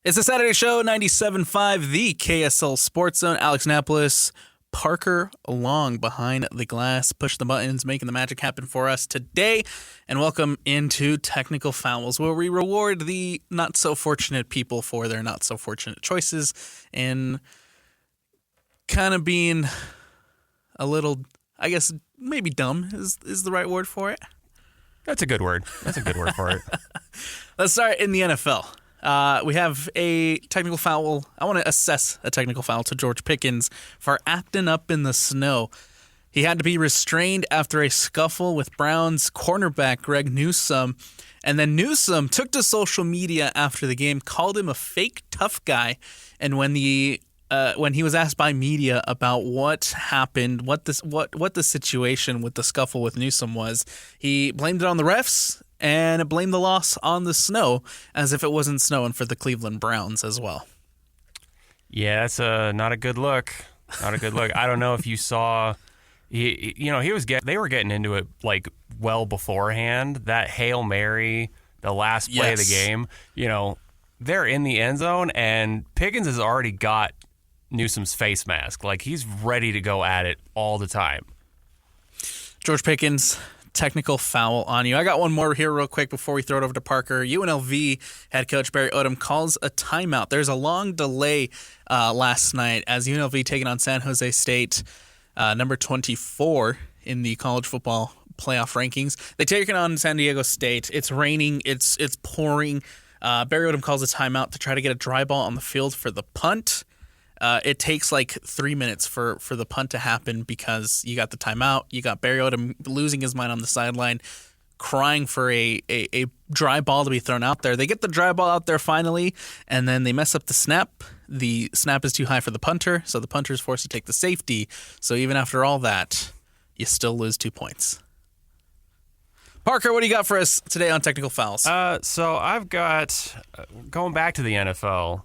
It's the Saturday show, 97.5, the KSL Sports Zone. Alex Napoles, Parker Long behind the glass, push the buttons, making the magic happen for us today. And welcome into Technical Fouls, where we reward the not-so-fortunate people for their not-so-fortunate choices and kind of being a little, I guess, maybe dumb is the right word for it. That's a good word. That's a good word for it. Let's start in the NFL. We have a technical foul. I want to assess a technical foul to George Pickens for acting up in the snow. He had to be restrained after a scuffle with Browns cornerback Greg Newsome. And then Newsome took to social media after the game, called him a fake tough guy. And when he was asked by media about what happened, what the situation with the scuffle with Newsome was, he blamed it on the refs and blamed the loss on the snow, as if it wasn't snowing for the Cleveland Browns as well. Yeah, that's not a good look. Not a good look. I don't know if you saw. They were getting into it well beforehand. That Hail Mary, the last play of the game. They're in the end zone, and Pickens has already got Newsome's face mask. He's ready to go at it all the time. George Pickens, technical foul on you. I got one more here real quick before we throw it over to Parker. UNLV head coach Barry Odom calls a timeout. There's a long delay last night as UNLV taking on San Jose State, number 24 in the college football playoff rankings. They take it on San Diego State. It's raining. It's pouring. Barry Odom calls a timeout to try to get a dry ball on the field for the punt. It takes 3 minutes for the punt to happen because you got the timeout. You got Barry Odom losing his mind on the sideline, crying for a dry ball to be thrown out there. They get the dry ball out there finally, and then they mess up the snap. The snap is too high for the punter, so the punter is forced to take the safety. So even after all that, you still lose 2 points. Parker, what do you got for us today on technical fouls? So I've got, going back to the NFL,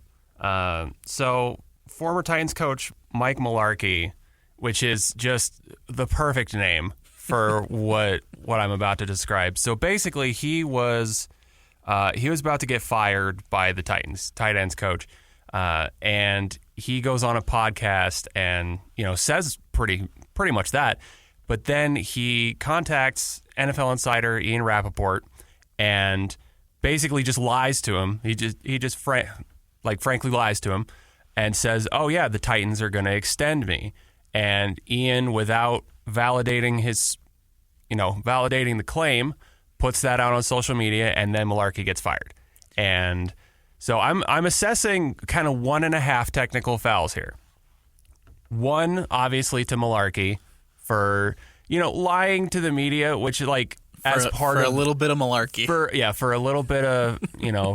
former Titans coach Mike Mularkey, which is just the perfect name for what I'm about to describe. So basically, he was about to get fired by the Titans, tight ends coach, and he goes on a podcast and says pretty much that, but then he contacts NFL insider Ian Rappaport and basically just lies to him. He just frankly lies to him. And says, "Oh yeah, the Titans are going to extend me." And Ian, without validating the claim, puts that out on social media, and then Mularkey gets fired. And so I'm assessing kind of 1.5 technical fouls here. One, obviously, to Mularkey for lying to the media, which for a little bit of malarkey. For a little bit of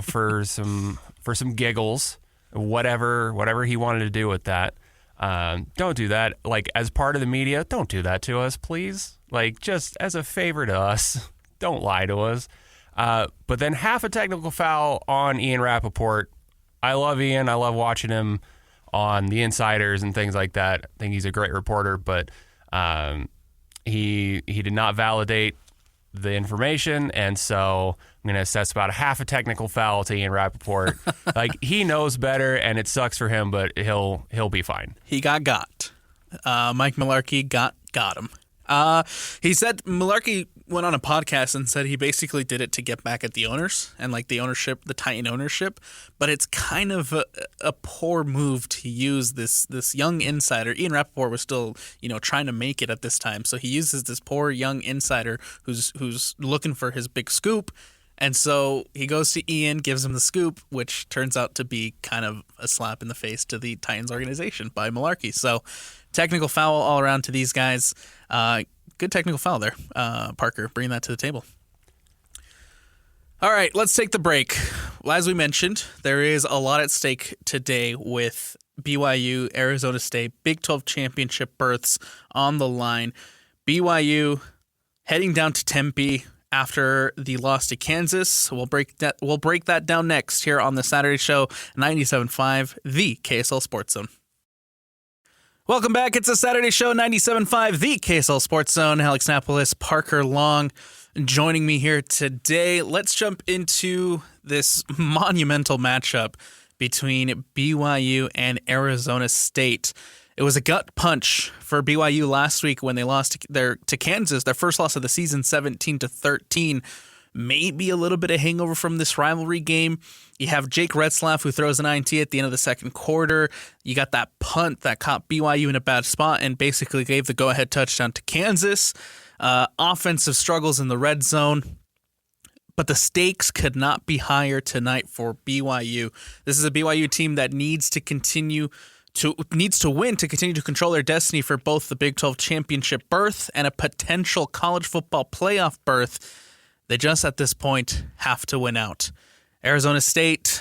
for some giggles. Whatever he wanted to do with that. Don't do that. As part of the media, don't do that to us, please. Just as a favor to us, don't lie to us. But then half a technical foul on Ian Rappaport. I love Ian. I love watching him on the Insiders and things like that. I think he's a great reporter, but he did not validate the information, and so I'm going to assess about a half a technical foul to Ian Rappaport. Like, he knows better, and it sucks for him, but he'll be fine. He got. Mike Mularkey got him. He said Mularkey went on a podcast and said he basically did it to get back at the owners and like the ownership, the Titan ownership. But it's kind of a poor move to use this young insider. Ian Rappaport was still, trying to make it at this time, so he uses this poor young insider who's looking for his big scoop. And so he goes to Ian, gives him the scoop, which turns out to be kind of a slap in the face to the Titans organization by Mularkey. So technical foul all around to these guys. Good technical foul there, Parker, bringing that to the table. All right, let's take the break. Well, as we mentioned, there is a lot at stake today with BYU, Arizona State, Big 12 championship berths on the line. BYU heading down to Tempe after the loss to Kansas. We'll break that down next here on the Saturday Show, 97.5, the KSL Sports Zone. Welcome back. It's a Saturday Show, 97.5, the KSL Sports Zone. Alex Napoles, Parker Long joining me here today. Let's jump into this monumental matchup between BYU and Arizona State. It was a gut punch for BYU last week when they lost to Kansas, their first loss of the season, 17-13. Maybe a little bit of hangover from this rivalry game. You have Jake Retzlaff, who throws an INT at the end of the second quarter. You got that punt that caught BYU in a bad spot and basically gave the go-ahead touchdown to Kansas. Offensive struggles in the red zone. But the stakes could not be higher tonight for BYU. This is a BYU team that needs to win to continue to control their destiny for both the Big 12 championship berth and a potential college football playoff berth. They just at this point have to win out. Arizona State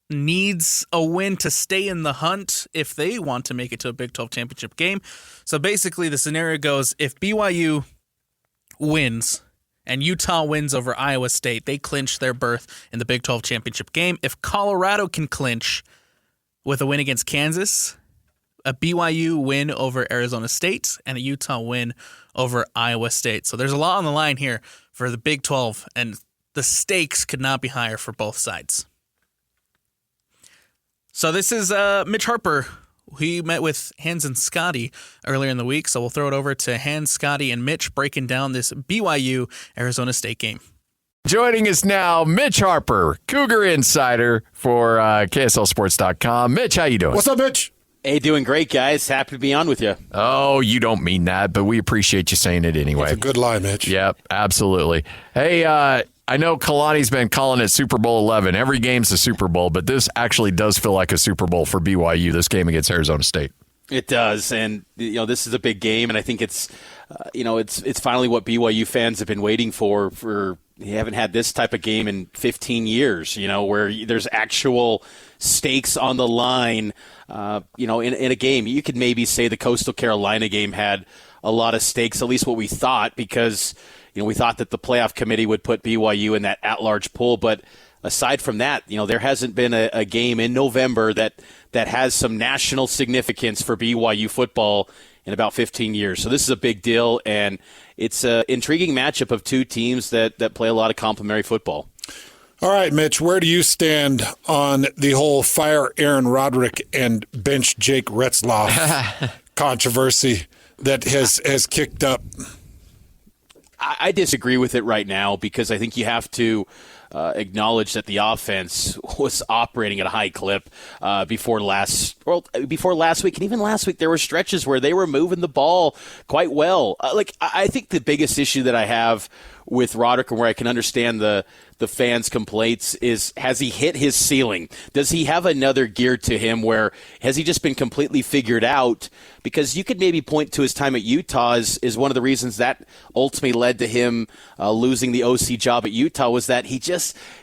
needs a win to stay in the hunt if they want to make it to a Big 12 championship game. So basically the scenario goes, if BYU wins and Utah wins over Iowa State, they clinch their berth in the Big 12 championship game. If Colorado can clinch with a win against Kansas, a BYU win over Arizona State, and a Utah win over Iowa State. So there's a lot on the line here for the Big 12, and the stakes could not be higher for both sides. So this is Mitch Harper. He met with Hans and Scotty earlier in the week, so we'll throw it over to Hans, Scotty, and Mitch breaking down this BYU-Arizona State game. Joining us now, Mitch Harper, Cougar Insider for KSLSports.com. Mitch, how you doing? What's up, Mitch? Hey, doing great, guys. Happy to be on with you. Oh, you don't mean that, but we appreciate you saying it anyway. That's a good lie, Mitch. Yep, absolutely. Hey, I know Kalani's been calling it Super Bowl 11. Every game's a Super Bowl, but this actually does feel like a Super Bowl for BYU, this game against Arizona State. It does, and this is a big game, and I think it's finally what BYU fans have been waiting for. You haven't had this type of game in 15 years, where there's actual stakes on the line, in a game. You could maybe say the Coastal Carolina game had a lot of stakes, at least what we thought, because we thought that the playoff committee would put BYU in that at-large pool, but aside from that, there hasn't been a game in November that has some national significance for BYU football in about 15 years. So this is a big deal, and it's an intriguing matchup of two teams that play a lot of complementary football. All right, Mitch, where do you stand on the whole fire Aaron Roderick and bench Jake Retzlaff controversy that has kicked up? I disagree with it right now because I think you have to acknowledge that the offense was operating at a high clip before last week. And even last week, there were stretches where they were moving the ball quite well. I think the biggest issue that I have with Roderick and where I can understand the fans' complaints is, has he hit his ceiling? Does he have another gear to him where has he just been completely figured out? Because you could maybe point to his time at Utah as one of the reasons that ultimately led to him losing the OC job at Utah was that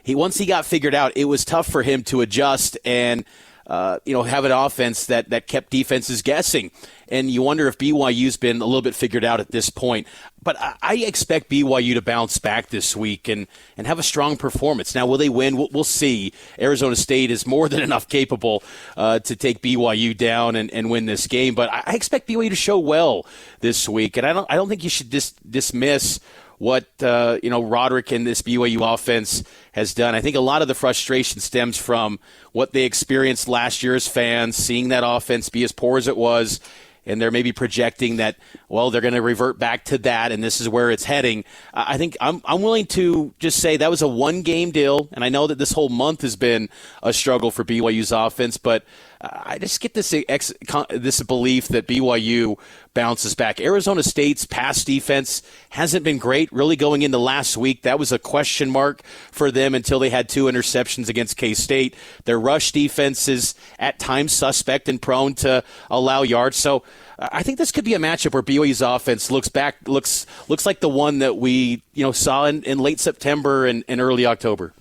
once he got figured out, it was tough for him to adjust and have an offense that kept defenses guessing. And you wonder if BYU's been a little bit figured out at this point. But I expect BYU to bounce back this week and have a strong performance. Now, will they win? We'll see. Arizona State is more than enough capable to take BYU down and win this game. But I expect BYU to show well this week. And I don't think you should dismiss what Roderick and this BYU offense has done. I think a lot of the frustration stems from what they experienced last year as fans, seeing that offense be as poor as it was, and they're maybe projecting that, well, they're going to revert back to that, and this is where it's heading. I think I'm willing to just say that was a one-game deal, and I know that this whole month has been a struggle for BYU's offense, but I just get this belief that BYU bounces back. Arizona State's pass defense hasn't been great, really going into last week. That was a question mark for them until they had 2 interceptions against K-State. Their rush defense is at times suspect and prone to allow yards. So I think this could be a matchup where BYU's offense looks like the one that we saw in late September and early October.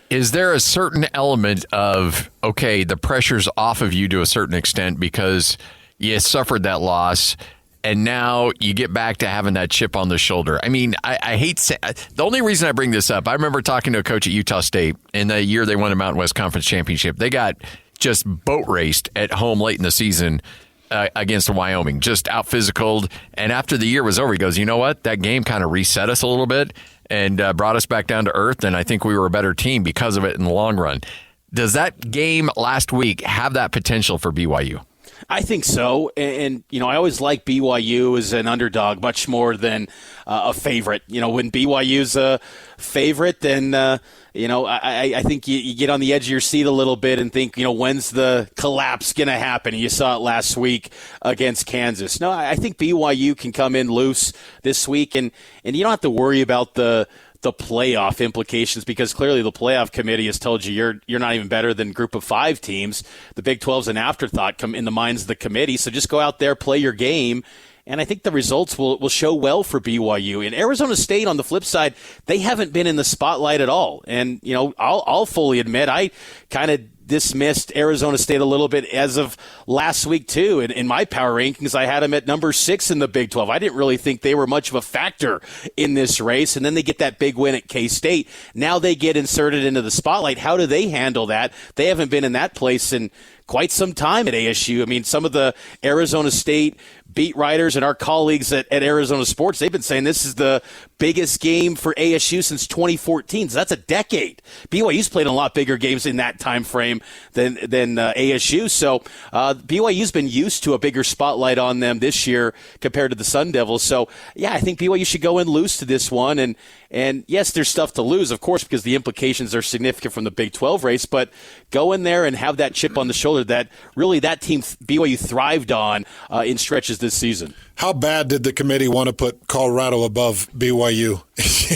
Is there a certain element of, okay, the pressure's off of you to a certain extent because you suffered that loss, and now you get back to having that chip on the shoulder? I mean, I hate the only reason I bring this up, I remember talking to a coach at Utah State in the year they won a Mountain West Conference championship. They got just boat raced at home late in the season against Wyoming, just out physicaled. And after the year was over, he goes, you know what? That game kind of reset us a little bit and brought us back down to earth, and I think we were a better team because of it in the long run. Does that game last week have that potential for BYU? I think so, and I always like BYU as an underdog much more than a favorite. When BYU's a favorite, then I think you get on the edge of your seat a little bit and think, when's the collapse going to happen? You saw it last week against Kansas. No, I think BYU can come in loose this week, and you don't have to worry about the playoff implications, because clearly the playoff committee has told you you're not even better than group of 5 teams. The Big 12's an afterthought in the minds of the committee. So just go out there, play your game, and I think the results will show well for BYU. And Arizona State, on the flip side, they haven't been in the spotlight at all. And I'll fully admit I kind of dismissed Arizona State a little bit as of last week too. In my power rankings, I had them at number 6 in the Big 12. I didn't really think they were much of a factor in this race. And then they get that big win at K-State. Now they get inserted into the spotlight. How do they handle that? They haven't been in that place in quite some time at ASU. I mean, some of the Arizona State beat writers and our colleagues at Arizona Sports, they've been saying this is the biggest game for ASU since 2014. So that's a decade. BYU's played a lot bigger games in that time frame than ASU. So BYU's been used to a bigger spotlight on them this year compared to the Sun Devils. So, yeah, I think BYU should go in loose to this one. And yes, there's stuff to lose, of course, because the implications are significant from the Big 12 race. But go in there and have that chip on the shoulder that really that team BYU thrived on in stretches this season. How bad did the committee want to put Colorado above BYU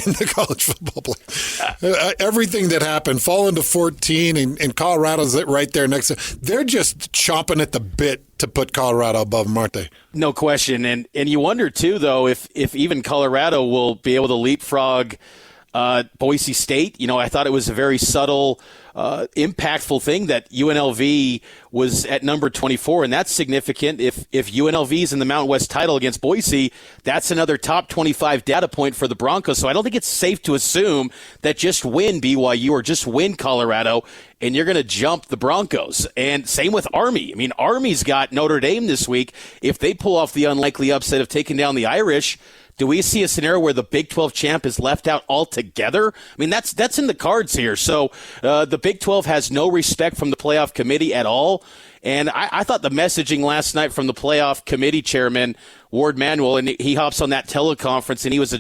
in the college football play? Everything that happened, falling to 14, and Colorado's right there next to. They're just chomping at the bit to put Colorado above them, aren't they? No question. And you wonder, too, though, if even Colorado will be able to leapfrog Boise State. I thought it was a very subtle, impactful thing that UNLV was at number 24, and that's significant. If UNLV's in the Mountain West title against Boise, that's another top 25 data point for the Broncos. So I don't think it's safe to assume that just win BYU or just win Colorado and you're going to jump the Broncos. And same with Army. I mean, Army's got Notre Dame this week. If they pull off the unlikely upset of taking down the Irish, do we see a scenario where the Big 12 champ is left out altogether? I mean, that's in the cards here. So the Big 12 has no respect from the playoff committee at all. And I thought the messaging last night from the playoff committee chairman, Ward Manuel, and he hops on that teleconference and he was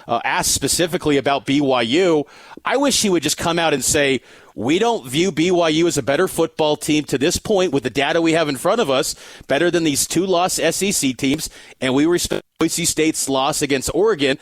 asked specifically about BYU. I wish he would just come out and say, we don't view BYU as a better football team to this point with the data we have in front of us, better than these 2-loss SEC teams, and we respect Boise State's loss against Oregon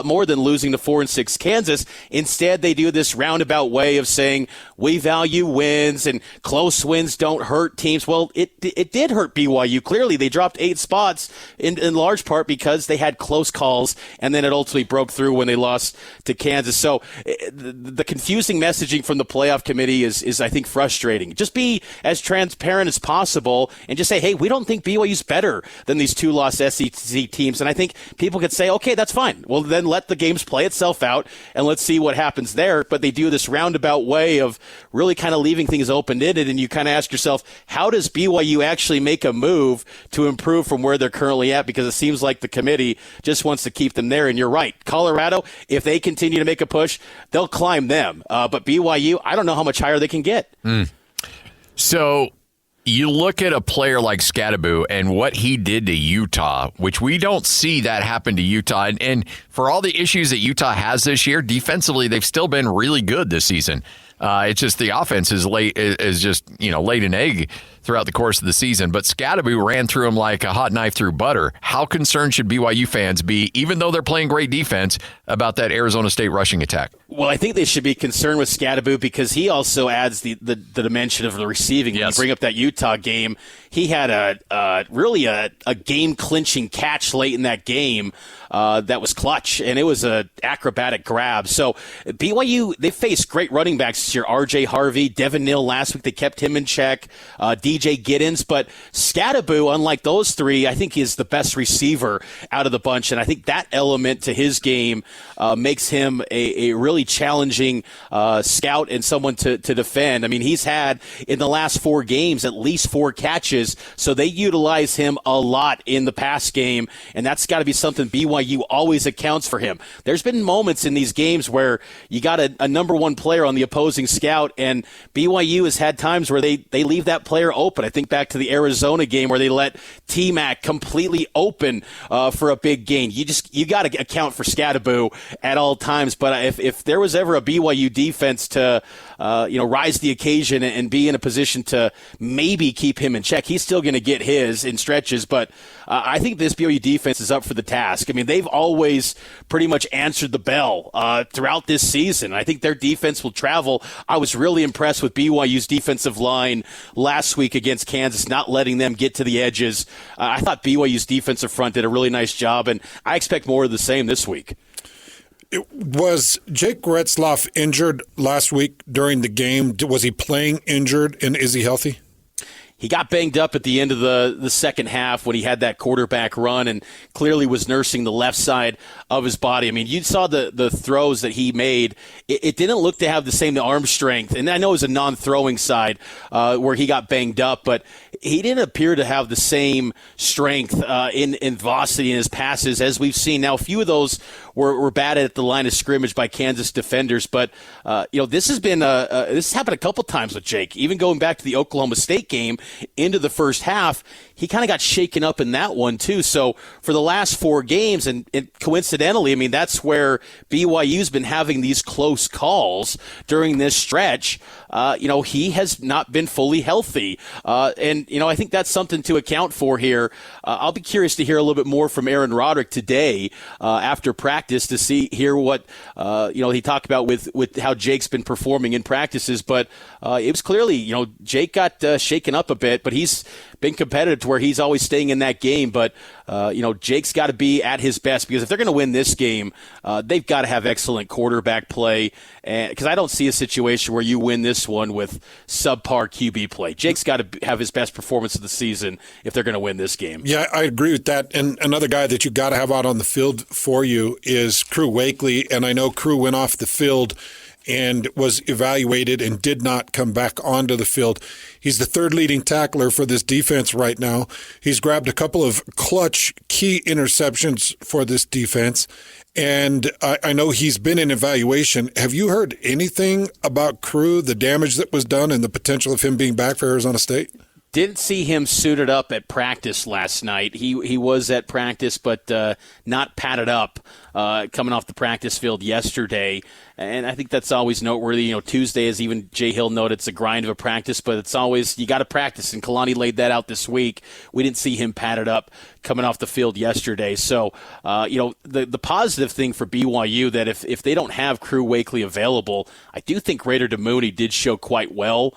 more than losing to 4-6 Kansas. Instead, they do this roundabout way of saying we value wins and close wins don't hurt teams. Well, it did hurt BYU. Clearly, they dropped 8 spots in large part because they had close calls, and then it ultimately broke through when they lost to Kansas. So the confusing messaging from the playoff committee is I think, frustrating. Just be as transparent as possible and just say, hey, we don't think BYU's better than these 2-loss SEC teams. And I think people could say, okay, that's fine. Well, then then let the games play itself out, and let's see what happens there. But they do this roundabout way of really kind of leaving things open-ended, and you kind of ask yourself, how does BYU actually make a move to improve from where they're currently at? Because it seems like the committee just wants to keep them there. And you're right. Colorado, if they continue to make a push, they'll climb them. But BYU, I don't know how much higher they can get. So you look at a player like Scadaboo and what he did to Utah, which we don't see that happen to Utah. And for all the issues that Utah has this year, defensively, they've still been really good this season. It's just the offense is just laid an egg throughout the course of the season. But Scadaboo ran through him like a hot knife through butter. How concerned should BYU fans be, even though they're playing great defense, about that Arizona State rushing attack? Well, I think they should be concerned with Scadaboo because he also adds the dimension of the receiving. When you bring up that Utah game, he had a game-clinching catch late in that game that was clutch, and it was an acrobatic grab. So BYU, they faced great running backs this year. R.J. Harvey, Devin Neal last week, they kept him in check. DJ Giddens, but Scadaboo, unlike those three, I think is the best receiver out of the bunch, and I think that element to his game makes him a really challenging scout and someone to defend. I mean, he's had in the last 4 games at least 4 catches, so they utilize him a lot in the pass game, and that's got to be something BYU always accounts for him. There's been moments in these games where you got a number 1 player on the opposing scout, and BYU has had times where they leave that player open. I think back to the Arizona game where they let T-Mac completely open for a big gain. You got to account for Scadaboo at all times. But if there was ever a BYU defense to rise the occasion and be in a position to maybe keep him in check, he's still going to get his in stretches. But I think this BYU defense is up for the task. I mean, they've always pretty much answered the bell throughout this season. I think their defense will travel. I was really impressed with BYU's defensive line last week against Kansas, not letting them get to the edges. I thought BYU's defensive front did a really nice job, and I expect more of the same this week. Was Jake Retzlaff injured last week during the game? Was he playing injured, and is he healthy? He got banged up at the end of the second half when he had that quarterback run and clearly was nursing the left side of his body. I mean, you saw the throws that he made. It didn't look to have the same arm strength. And I know it was a non-throwing side where he got banged up, but he didn't appear to have the same strength in velocity in his passes as we've seen. Now, a few of those were batted at the line of scrimmage by Kansas defenders, but this has happened a couple times with Jake. Even going back to the Oklahoma State game into the first half, he kind of got shaken up in that one too. So for the last 4 games, and coincidentally, I mean, that's where BYU's been having these close calls during this stretch. He has not been fully healthy. And I think that's something to account for here. I'll be curious to hear a little bit more from Aaron Roderick today after practice to hear what, he talked about with how Jake's been performing in practices. But it was clearly, Jake got shaken up a bit, but he's been competitive to where he's always staying in that game. But, Jake's got to be at his best because if they're going to win this game, they've got to have excellent quarterback play. Because I don't see a situation where you win this one with subpar QB play. Jake's got to have his best performance of the season if they're going to win this game. Yeah, I agree with that. And another guy that you got to have out on the field for you is Crew Wakely. And I know Crew went off the field and was evaluated and did not come back onto the field. He's the 3rd leading tackler for this defense right now. He's grabbed a couple of clutch key interceptions for this defense. And I know he's been in evaluation. Have you heard anything about Crew, the damage that was done, and the potential of him being back for Arizona State? Didn't see him suited up at practice last night. He was at practice, but not padded up coming off the practice field yesterday. And I think that's always noteworthy. Tuesday, as even Jay Hill noted, it's a grind of a practice, but it's always, you got to practice. And Kalani laid that out this week. We didn't see him padded up coming off the field yesterday. So, the positive thing for BYU that if they don't have Crew Wakely available, I do think Raider DeMooney did show quite well.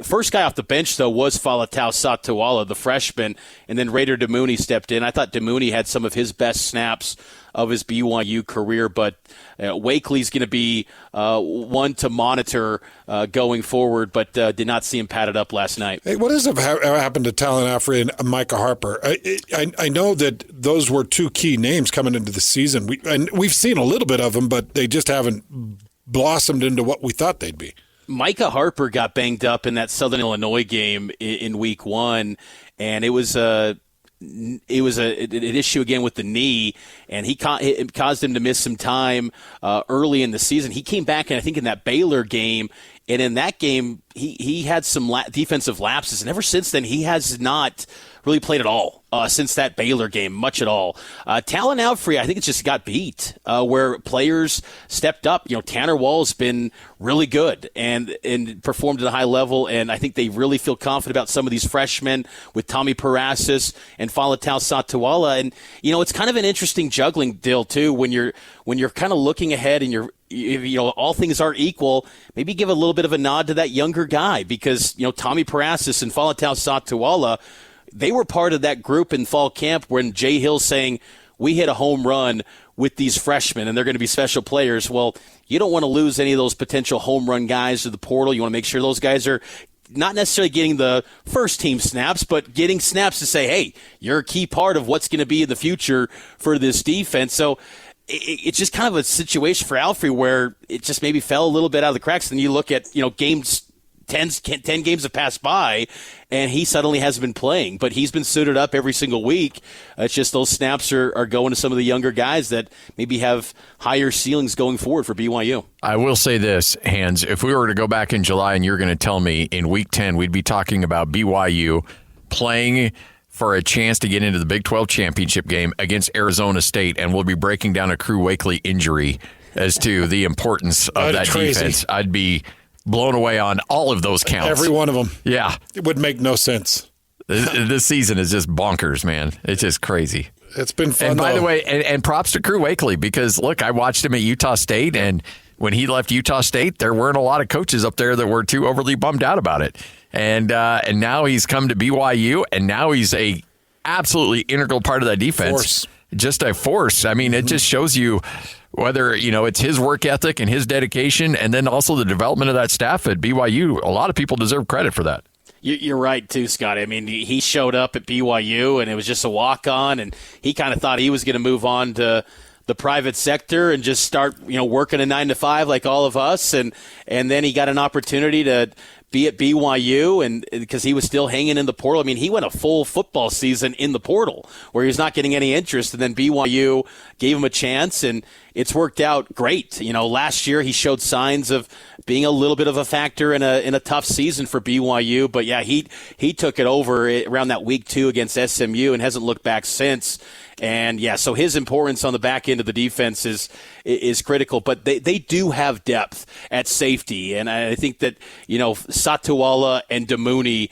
First guy off the bench, though, was Falatau Satuala, the freshman, and then Raider DeMooney stepped in. I thought DeMooney had some of his best snaps of his BYU career. But Wakely's going to be one to monitor going forward, but did not see him padded up last night. Hey, what has happened to Talon Affrey and Micah Harper? I know that those were two key names coming into the season. We've seen a little bit of them, but they just haven't blossomed into what we thought they'd be. Micah Harper got banged up in that Southern Illinois game in week 1, and it was an issue again with the knee, and it caused him to miss some time early in the season. He came back, and I think in that Baylor game, and in that game he had some defensive lapses, and ever since then he has not really played at all since that Baylor game, much at all. Talon Affrey, I think it just got beat where players stepped up. Tanner Wall's been really good and performed at a high level, and I think they really feel confident about some of these freshmen with Tommy Parasis and Faletau Satuala. And, it's kind of an interesting juggling deal, too, when you're kind of looking ahead and all things are equal, maybe give a little bit of a nod to that younger guy because, Tommy Parasis and Faletau Satuala, they were part of that group in fall camp when Jay Hill's saying, we hit a home run with these freshmen and they're going to be special players. Well, you don't want to lose any of those potential home run guys to the portal. You want to make sure those guys are not necessarily getting the first team snaps, but getting snaps to say, hey, you're a key part of what's going to be in the future for this defense. So it's just kind of a situation for Affrey where it just maybe fell a little bit out of the cracks. And you look at, games, 10 games have passed by, and he suddenly hasn't been playing. But he's been suited up every single week. It's just those snaps are going to some of the younger guys that maybe have higher ceilings going forward for BYU. I will say this, Hans. If we were to go back in July and you're going to tell me in Week 10 we'd be talking about BYU playing for a chance to get into the Big 12 championship game against Arizona State, and we'll be breaking down a Crew Wakely injury as to the importance of that defense, I'd be blown away on all of those counts. Every one of them. Yeah. It would make no sense. This season is just bonkers, man. It's just crazy. It's been fun, And by the way, and props to Crew Wakely because, look, I watched him at Utah State, and when he left Utah State, there weren't a lot of coaches up there that were too overly bummed out about it. And now he's come to BYU, and now he's a absolutely integral part of that defense. Just a force. I mean, it just shows you whether, it's his work ethic and his dedication and then also the development of that staff at BYU. A lot of people deserve credit for that. You're right, too, Scott. I mean, he showed up at BYU, and it was just a walk-on, and he kind of thought he was going to move on to the private sector and just start, working a 9-to-5 like all of us. And then he got an opportunity to be at BYU, and because he was still hanging in the portal. I mean, he went a full football season in the portal where he was not getting any interest, and then BYU gave him a chance, and it's worked out great. Last year he showed signs of being a little bit of a factor in a tough season for BYU, but yeah, he took it over around that week 2 against SMU and hasn't looked back since. And yeah, so his importance on the back end of the defense is critical, but they do have depth at safety, and I think that Satuala and Damouni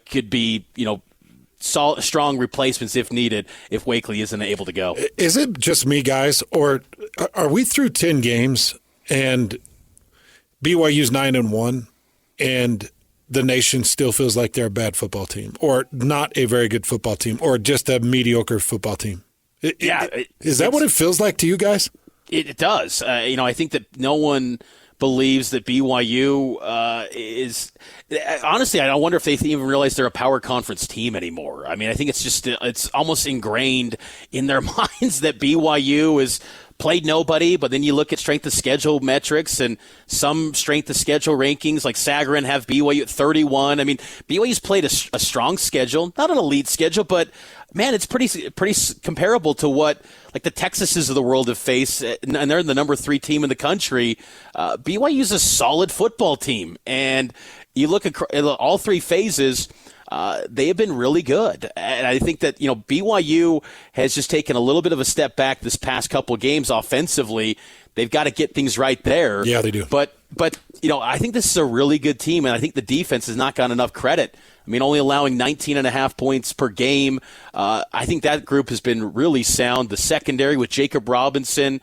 could be strong replacements if needed if Wakely isn't able to go. Is it just me, guys, or are we through 10 games and BYU's 9-1 and the nation still feels like they're a bad football team or not a very good football team or just a mediocre football team? Is that what it feels like to you guys? It does. I think that no one believes that BYU is – honestly, I wonder if they even realize they're a power conference team anymore. I mean, I think it's almost ingrained in their minds that BYU is – played nobody, but then you look at strength of schedule metrics and some strength of schedule rankings like Sagarin have BYU at 31. I mean, BYU's played a strong schedule, not an elite schedule, but man, it's pretty comparable to what like the Texases of the world have faced, and they're the number 3 team in the country. BYU's a solid football team, and you look at all 3 phases. They have been really good. And I think that, BYU has just taken a little bit of a step back this past couple of games offensively. They've got to get things right there. Yeah, they do. But I think this is a really good team, and I think the defense has not gotten enough credit. I mean, only allowing 19.5 points per game. I think that group has been really sound. The secondary with Jacob Robinson.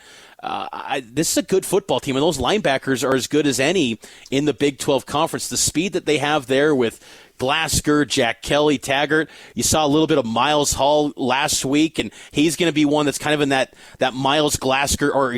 This is a good football team, and those linebackers are as good as any in the Big 12 Conference. The speed that they have there with Glasgow, Jack Kelly, Taggart. You saw a little bit of Miles Hall last week, and he's going to be one that's kind of in that Miles Glasgow,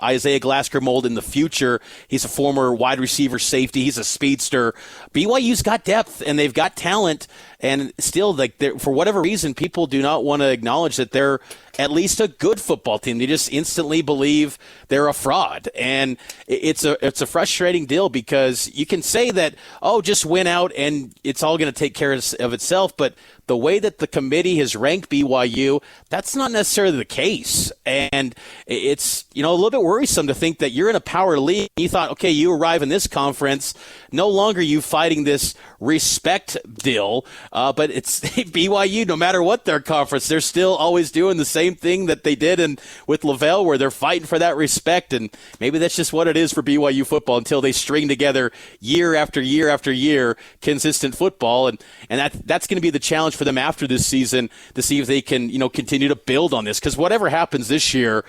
Isaiah Glasgow mold in the future. He's a former wide receiver safety. He's a speedster. BYU's got depth, and they've got talent. And still, for whatever reason, people do not want to acknowledge that they're at least a good football team. They just instantly believe they're a fraud. And it's a frustrating deal because you can say that, just win out and it's all going to take care of itself. But the way that the committee has ranked BYU, that's not necessarily the case. And it's, a little bit worrisome to think that you're in a power league. You thought, okay, you arrive in this conference, no longer you fighting this respect deal, but it's BYU, no matter what their conference, they're still always doing the same thing that they did with Lavelle, where they're fighting for that respect. And maybe that's just what it is for BYU football until they string together year after year after year consistent football. And that's going to be the challenge for them after this season to see if they can, continue to build on this. Because whatever happens this year,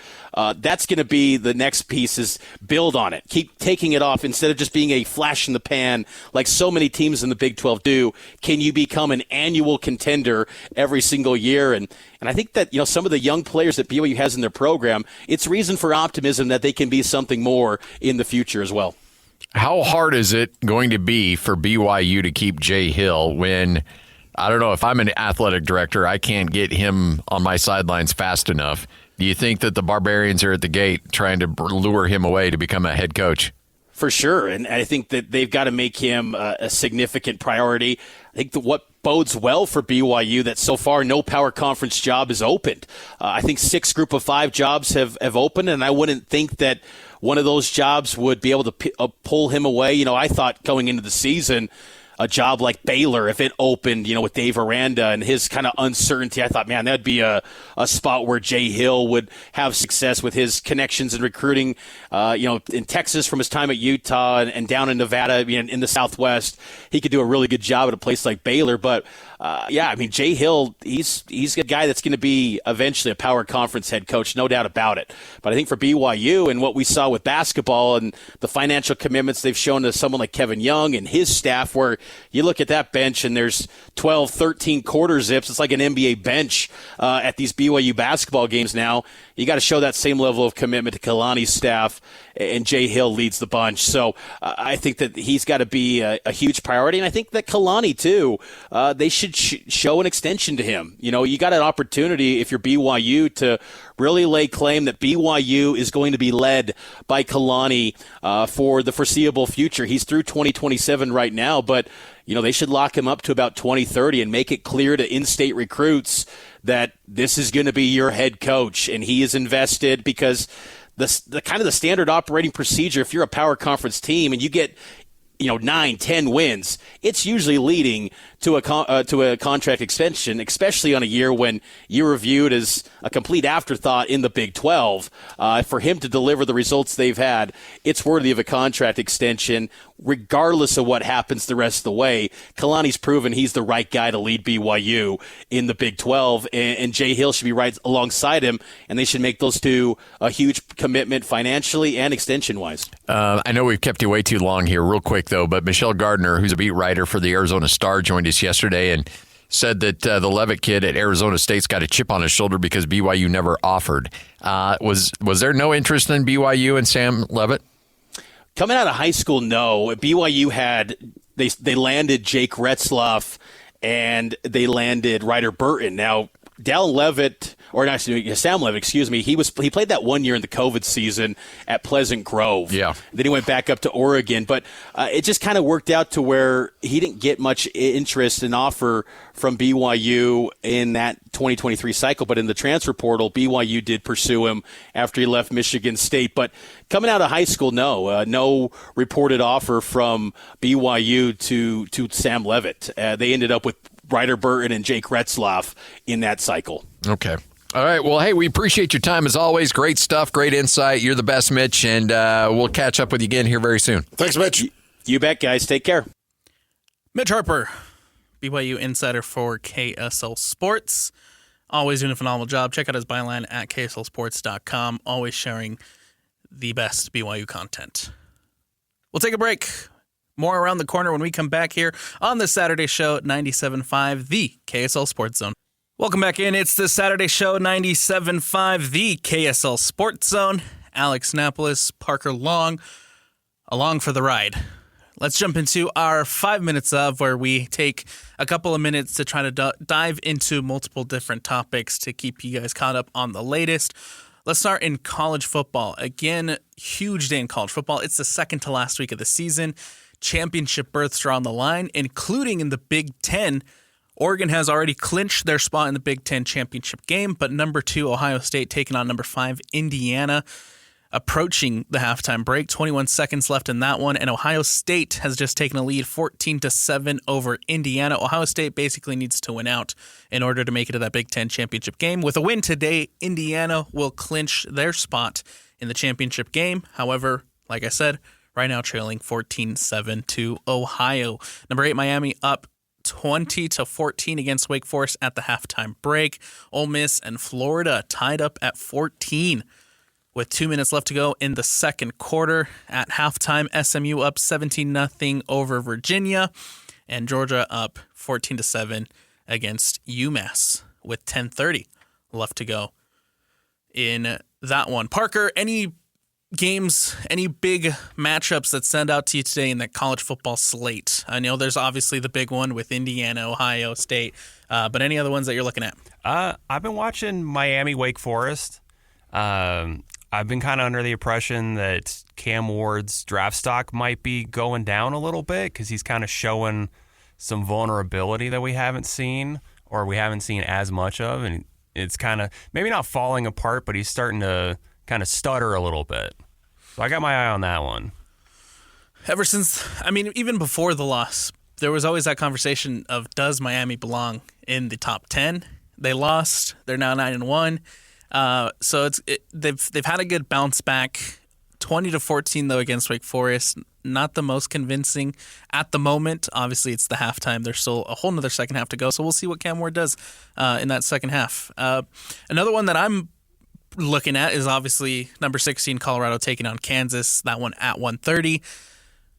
that's going to be the next piece, is build on it. Keep taking it off instead of just being a flash in the pan like so many teams in the Big 12 do. Can you become an annual contender every single year? And I think that, some of the young players that BYU has in their program, it's reason for optimism that they can be something more in the future as well. How hard is it going to be for BYU to keep Jay Hill when, I don't know, if I'm an athletic director, I can't get him on my sidelines fast enough? Do you think that the Barbarians are at the gate trying to lure him away to become a head coach? For sure, and I think that they've got to make him a significant priority. I think that what bodes well for BYU that so far no power conference job is opened. I think 6 group of 5 jobs have opened, and I wouldn't think that one of those jobs would be able to pull him away. I thought going into the season, a job like Baylor, if it opened, with Dave Aranda and his kind of uncertainty, I thought, man, that'd be a spot where Jay Hill would have success with his connections and recruiting, in Texas from his time at Utah and down in Nevada, in the Southwest. He could do a really good job at a place like Baylor. But, Jay Hill, he's a guy that's going to be eventually a power conference head coach, no doubt about it. But I think for BYU and what we saw with basketball and the financial commitments they've shown to someone like Kevin Young and his staff, where you look at that bench and there's 12, 13 quarter zips. It's like an NBA bench at these BYU basketball games now. You got to show that same level of commitment to Kalani's staff, and Jay Hill leads the bunch. So I think that he's got to be a huge priority, and I think that Kalani, too, they should show an extension to him. You got an opportunity, if you're BYU, to really lay claim that BYU is going to be led by Kalani for the foreseeable future. He's through 2027 right now, but they should lock him up to about 2030 and make it clear to in-state recruits that this is going to be your head coach, and he is invested, because the kind of the standard operating procedure, if you're a power conference team and you get 9, 10 wins, it's usually leading to a contract extension, especially on a year when you were viewed as a complete afterthought in the Big 12. For him to deliver the results they've had, it's worthy of a contract extension, regardless of what happens the rest of the way. Kalani's proven he's the right guy to lead BYU in the Big 12, and Jay Hill should be right alongside him, and they should make those two a huge commitment financially and extension-wise. I know we've kept you way too long here. Real quick, though, but Michelle Gardner, who's a beat writer for the Arizona Star, joined us yesterday and said that the Levitt kid at Arizona State's got a chip on his shoulder because BYU never offered. Was there no interest in BYU and Sam Levitt? Coming out of high school, no. BYU had they landed Jake Retzloff and they landed Ryder Burton. Now, Sam Levitt, he played that 1 year in the COVID season at Pleasant Grove. Yeah. Then he went back up to Oregon, but it just kind of worked out to where he didn't get much interest and offer from BYU in that 2023 cycle. But in the transfer portal, BYU did pursue him after he left Michigan State. But coming out of high school, no reported offer from BYU to Sam Levitt. They ended up with Ryder Burton and Jake Retzloff in that cycle. Okay. All right. Well, hey, we appreciate your time as always. Great stuff. Great insight. You're the best, Mitch, and we'll catch up with you again here very soon. Thanks, Mitch. You bet, guys. Take care. Mitch Harper, BYU insider for KSL Sports. Always doing a phenomenal job. Check out his byline at KSLSports.com. Always sharing the best BYU content. We'll take a break. More around the corner when we come back here on the Saturday Show 97.5, the KSL Sports Zone. Welcome back in. It's the Saturday Show 97.5, the KSL Sports Zone. Alex Napoles, Parker Long, along for the ride. Let's jump into our 5 minutes of where we take a couple of minutes to try to dive into multiple different topics to keep you guys caught up on the latest. Let's start in college football. Again, huge day in college football. It's the second to last week of the season. Championship berths are on the line, including in the Big Ten. Oregon has already clinched their spot in the Big Ten championship game, but number 2, Ohio State, taking on number 5, Indiana, approaching the halftime break. 21 seconds left in that one, and Ohio State has just taken a lead 14-7 over Indiana. Ohio State basically needs to win out in order to make it to that Big Ten championship game. With a win today, Indiana will clinch their spot in the championship game. However, like I said, right now trailing 14-7 to Ohio. Number 8, Miami, up 20-14 against Wake Forest at the halftime break. Ole Miss and Florida tied up at 14 with 2 minutes left to go in the second quarter. At halftime, SMU up 17-0 over Virginia, and Georgia up 14-7 against UMass with 10:30 left to go in that one. Parker, any games, any big matchups that stand out to you today in the college football slate? I know there's obviously the big one with Indiana, Ohio State, but any other ones that you're looking at? I've been watching Miami, Wake Forest. I've been kind of under the impression that Cam Ward's draft stock might be going down a little bit because he's kind of showing some vulnerability that we haven't seen, or we haven't seen as much of, and it's kind of maybe not falling apart, but he's starting to kind of stutter a little bit. So I got my eye on that one. Ever since, I mean, even before the loss, there was always that conversation of, does Miami belong in the top 10? They lost. They're now 9-1. So they've had a good bounce back. 20-14 though against Wake Forest. Not the most convincing at the moment. Obviously, it's the halftime. There's still a whole nother second half to go. So we'll see what Cam Ward does in that second half. Another one that I'm looking at is obviously number 16 Colorado taking on Kansas. That one at 1:30.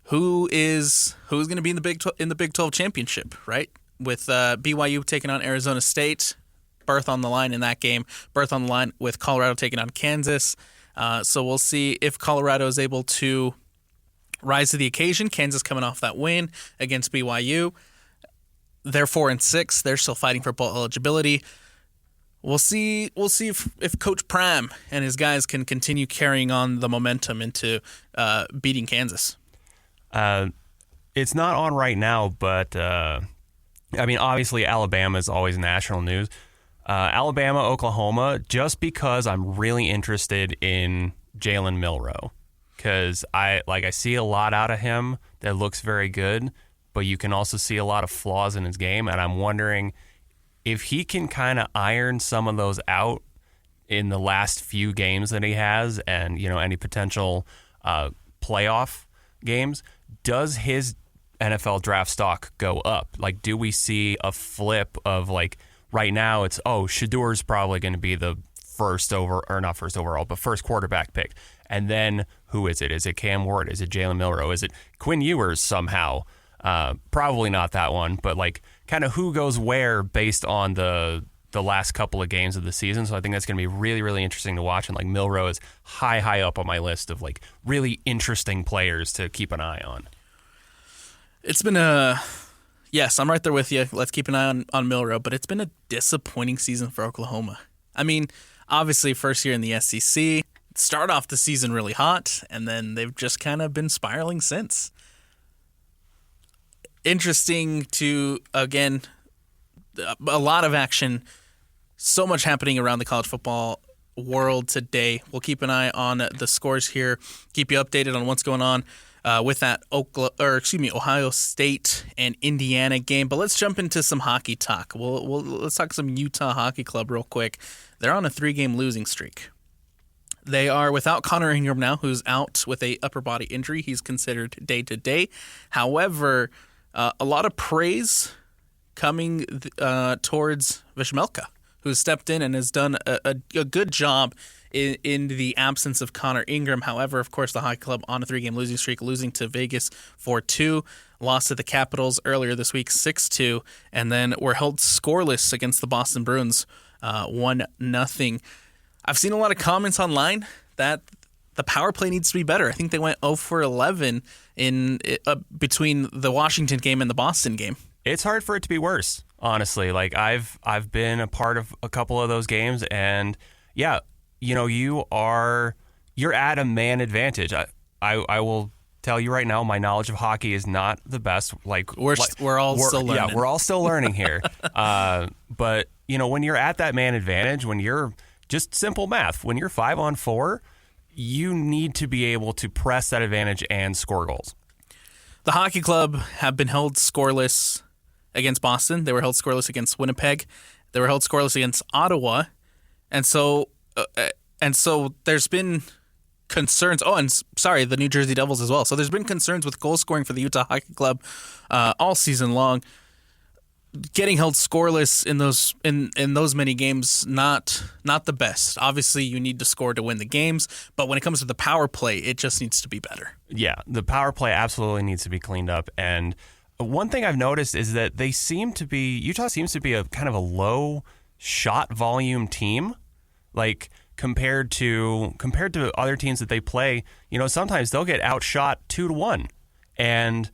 Who's going to be in the Big 12 championship, right? With BYU taking on Arizona State. Berth on the line in that game. Berth on the line with Colorado taking on Kansas. So we'll see if Colorado is able to rise to the occasion. Kansas coming off that win against BYU. They're 4-6. They're still fighting for bowl eligibility. We'll see if Coach Pram and his guys can continue carrying on the momentum into beating Kansas. It's not on right now, but I mean, obviously Alabama is always national news. Alabama, Oklahoma, just because I'm really interested in Jalen Milroe, because I see a lot out of him that looks very good, but you can also see a lot of flaws in his game, and I'm wondering if he can kind of iron some of those out in the last few games that he has, and any potential playoff games. Does his NFL draft stock go up? Like, do we see a flip of like? Right now, it's, Shadur's probably going to be the first quarterback pick. And then who is it? Is it Cam Ward? Is it Jalen Milroe? Is it Quinn Ewers somehow? Probably not that one, but like kind of who goes where based on the last couple of games of the season. So I think that's going to be really, really interesting to watch. And like Milroe is high up on my list of like really interesting players to keep an eye on. It's been Yes, I'm right there with you. Let's keep an eye on Milroe, but it's been a disappointing season for Oklahoma. I mean, obviously, first year in the SEC, start off the season really hot, and then they've just kind of been spiraling since. Interesting to, again, a lot of action, so much happening around the college football world today. We'll keep an eye on the scores here, keep you updated on what's going on with that Ohio State and Indiana game. But let's jump into some hockey talk. Let's talk some Utah Hockey Club real quick. They're on a 3-game losing streak. They are without Connor Ingram now, who's out with a upper body injury. He's considered day-to-day. However, a lot of praise coming towards Vishmelka, who stepped in and has done a good job in the absence of Connor Ingram. However, of course, the Hockey Club on a 3-game losing streak, losing to Vegas 4-2, lost to the Capitals earlier this week 6-2, and then were held scoreless against the Boston Bruins 1-0. I've seen a lot of comments online that the power play needs to be better. I think they went 0 for 11 in between the Washington game and the Boston game. It's hard for it to be worse, honestly. Like I've been a part of a couple of those games, and yeah, you're at a man advantage. I will tell you right now, my knowledge of hockey is not the best. Like we're all still learning. Yeah, we're all still learning here. But when you're at that man advantage, when you're just simple math, when you're 5-on-4, you need to be able to press that advantage and score goals. The Hockey Club have been held scoreless against Boston. They were held scoreless against Winnipeg. They were held scoreless against Ottawa. And so there's been concerns. Oh, and sorry, the New Jersey Devils as well. So there's been concerns with goal scoring for the Utah Hockey Club all season long. Getting held scoreless in those many games, not the best. Obviously, you need to score to win the games, but when it comes to the power play, it just needs to be better. Yeah, the power play absolutely needs to be cleaned up. And one thing I've noticed is that Utah seems to be a kind of a low shot volume team, like compared to other teams that they play. Sometimes they'll get outshot 2-1, and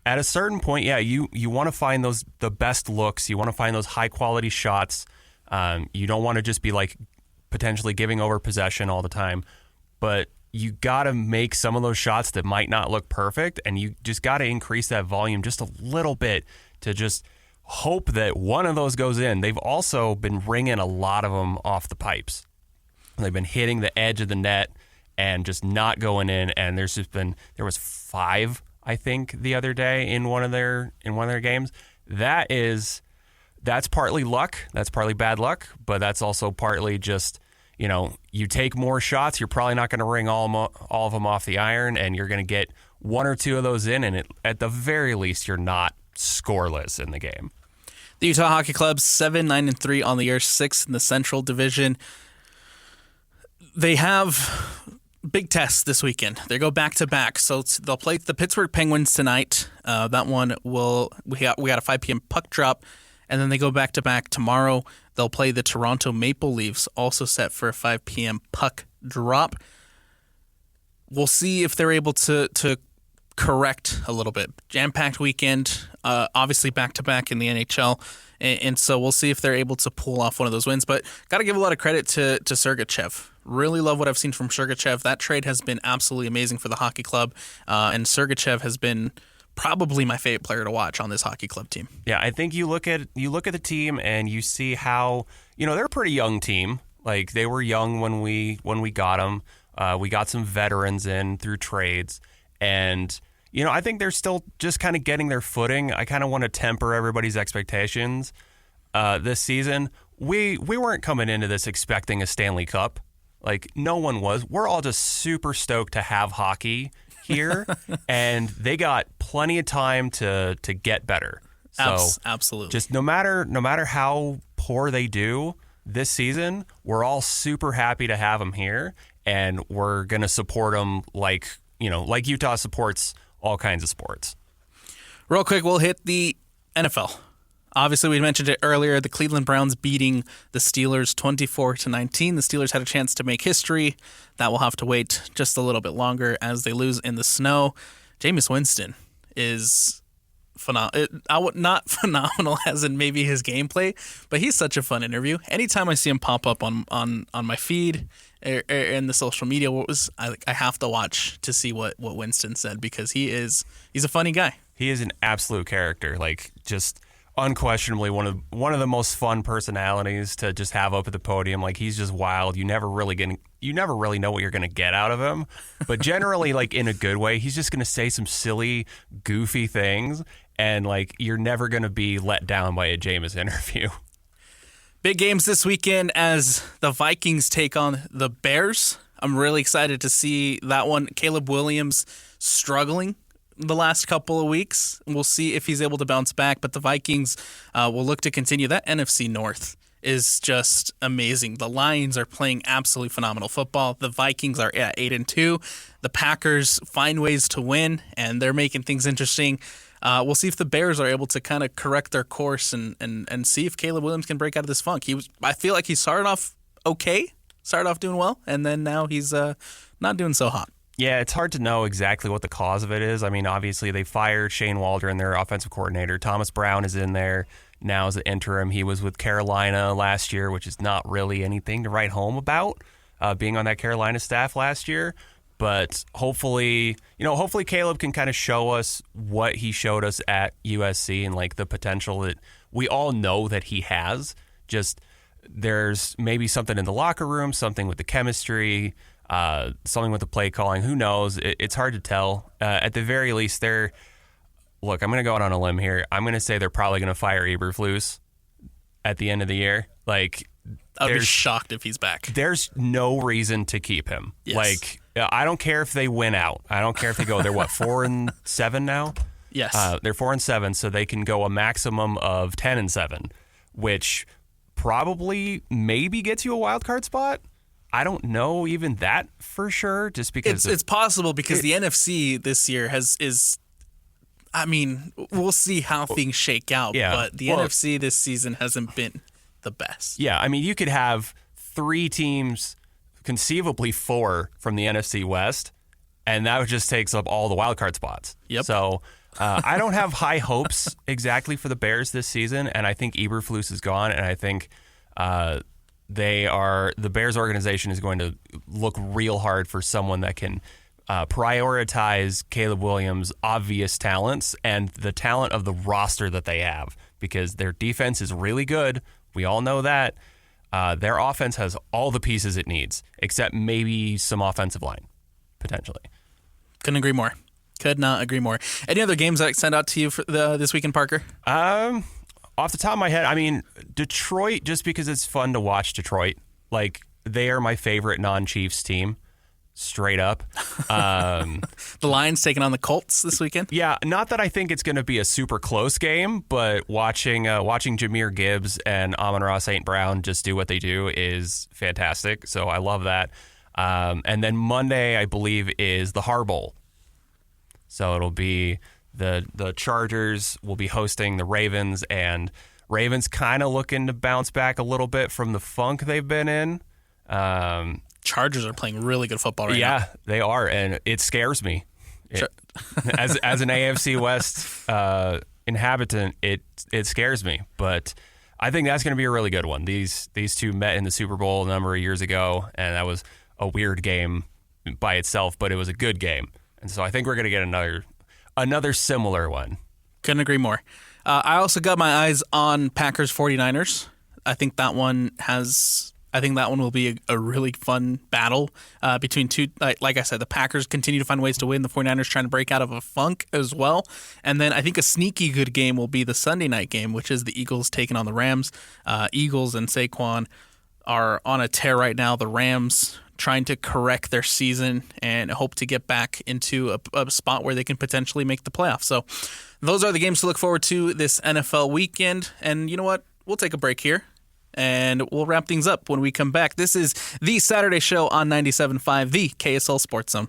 at a certain point, yeah, you want to find the best looks. You want to find those high quality shots. You don't want to just be like potentially giving over possession all the time, but you got to make some of those shots that might not look perfect, and you just got to increase that volume just a little bit to just hope that one of those goes in. They've also been ringing a lot of them off the pipes. They've been hitting the edge of the net and just not going in. And there was 5. I think the other day in one of their games. That's partly luck. That's partly bad luck, but that's also partly just you take more shots. You're probably not going to ring all of them off the iron, and you're going to get 1 or 2 of those in, and at the very least, you're not scoreless in the game. The Utah Hockey Club 7-9-3 on the year, 6th in the Central Division. They have big test this weekend. They go back to back, so they'll play the Pittsburgh Penguins tonight. That one we got a 5 p.m. puck drop, and then they go back to back tomorrow. They'll play the Toronto Maple Leafs, also set for a 5 p.m. puck drop. We'll see if they're able to correct a little bit. Jam-packed weekend, obviously back to back in the NHL, and so we'll see if they're able to pull off one of those wins. But got to give a lot of credit to Sergachev. Really love what I've seen from Sergachev. That trade has been absolutely amazing for the Hockey Club, and Sergachev has been probably my favorite player to watch on this Hockey Club team. Yeah, I think you look at the team and you see how they're a pretty young team. Like they were young when we got them. We got some veterans in through trades, and I think they're still just kind of getting their footing. I kind of want to temper everybody's expectations this season. We weren't coming into this expecting a Stanley Cup. Like, no one was. We're all just super stoked to have hockey here, and they got plenty of time to get better. So absolutely. Just no matter how poor they do this season, we're all super happy to have them here, and we're going to support them like Utah supports all kinds of sports. Real quick, we'll hit the NFL. Obviously, we mentioned it earlier, the Cleveland Browns beating the Steelers 24-19. The Steelers had a chance to make history. That will have to wait just a little bit longer as they lose in the snow. Jameis Winston is not phenomenal as in maybe his gameplay, but he's such a fun interview. Anytime I see him pop up on my feed or in the social media, I have to watch to see what Winston said, because he's a funny guy. He is an absolute character, like just unquestionably one of the most fun personalities to just have up at the podium. Like, he's just wild. You never really know what you're gonna get out of him, but generally, like, in a good way. He's just gonna say some silly, goofy things, and like, you're never gonna be let down by a Jameis interview. Big games this weekend as the Vikings take on the Bears. I'm really excited to see that one. Caleb Williams struggling the last couple of weeks. We'll see if he's able to bounce back, but the Vikings will look to continue. That NFC North is just amazing. The Lions are playing absolutely phenomenal football. The Vikings are at 8-2. The Packers find ways to win, and they're making things interesting. We'll see if the Bears are able to kind of correct their course and see if Caleb Williams can break out of this funk. I feel like he started off okay, started off doing well, and then now he's not doing so hot. Yeah, it's hard to know exactly what the cause of it is. I mean, obviously they fired Shane Waldron, their offensive coordinator. Thomas Brown is in there now as an interim. He was with Carolina last year, which is not really anything to write home about, being on that Carolina staff last year. But hopefully Caleb can kind of show us what he showed us at USC and like the potential that we all know that he has. Just there's maybe something in the locker room, something with the chemistry, something with the play calling. Who knows? It's hard to tell. At the very least, I'm going to go out on a limb here. I'm going to say they're probably going to fire Eberflus at the end of the year. Like, I'd be shocked if he's back. There's no reason to keep him. Yes. Like, I don't care if they win out. I don't care if they go. They're 4-7 now. Yes, they're 4-7, so they can go a maximum of 10-7, which probably maybe gets you a wild card spot. I don't know even that for sure, just because it's possible because the NFC this year is. I mean, we'll see how things shake out, but the NFC this season hasn't been the best. Yeah, I mean, you could have 3 teams, conceivably 4 from the NFC West, and that just takes up all the wild card spots. Yep. So I don't have high hopes exactly for the Bears this season, and I think Eberflus is gone, and I think the Bears organization is going to look real hard for someone that can prioritize Caleb Williams' obvious talents and the talent of the roster that they have, because their defense is really good. We all know that. Their offense has all the pieces it needs, except maybe some offensive line, potentially. Couldn't agree more. Could not agree more. Any other games that stand out to you for this weekend, Parker? Off the top of my head, I mean, Detroit, just because it's fun to watch Detroit. Like, they are my favorite non-Chiefs team, straight up. The Lions taking on the Colts this weekend? Yeah, not that I think it's going to be a super close game, but watching Jahmyr Gibbs and Amon-Ra St. Brown just do what they do is fantastic. So I love that. And then Monday, I believe, is the Har Bowl. So it'll be the Chargers will be hosting the Ravens, and Ravens kind of looking to bounce back a little bit from the funk they've been in. Chargers are playing really good football right now. Yeah, they are, and it scares me. As an AFC West inhabitant, it scares me. But I think that's going to be a really good one. These two met in the Super Bowl a number of years ago, and that was a weird game by itself, but it was a good game. And so I think we're going to get another similar one. Couldn't agree more. I also got my eyes on Packers 49ers. I think that one will be a really fun battle between two. Like I said, the Packers continue to find ways to win. The 49ers trying to break out of a funk as well. And then I think a sneaky good game will be the Sunday night game, which is the Eagles taking on the Rams. Eagles and Saquon are on a tear right now. The Rams trying to correct their season and hope to get back into a spot where they can potentially make the playoffs. So those are the games to look forward to this NFL weekend. And you know what? We'll take a break here, and we'll wrap things up when we come back. This is the Saturday Show on 97.5, the KSL Sports Zone.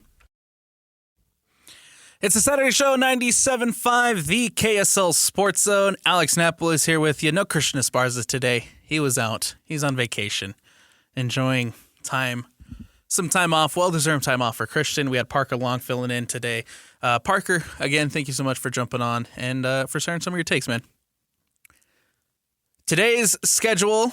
It's the Saturday Show, 97.5, the KSL Sports Zone. Alex Napoles here with you. No Christian Esparza today. He was out. He's on vacation, enjoying some time off, well-deserved time off for Christian. We had Parker Long filling in today. Parker, again, thank you so much for jumping on and for sharing some of your takes, man. Today's schedule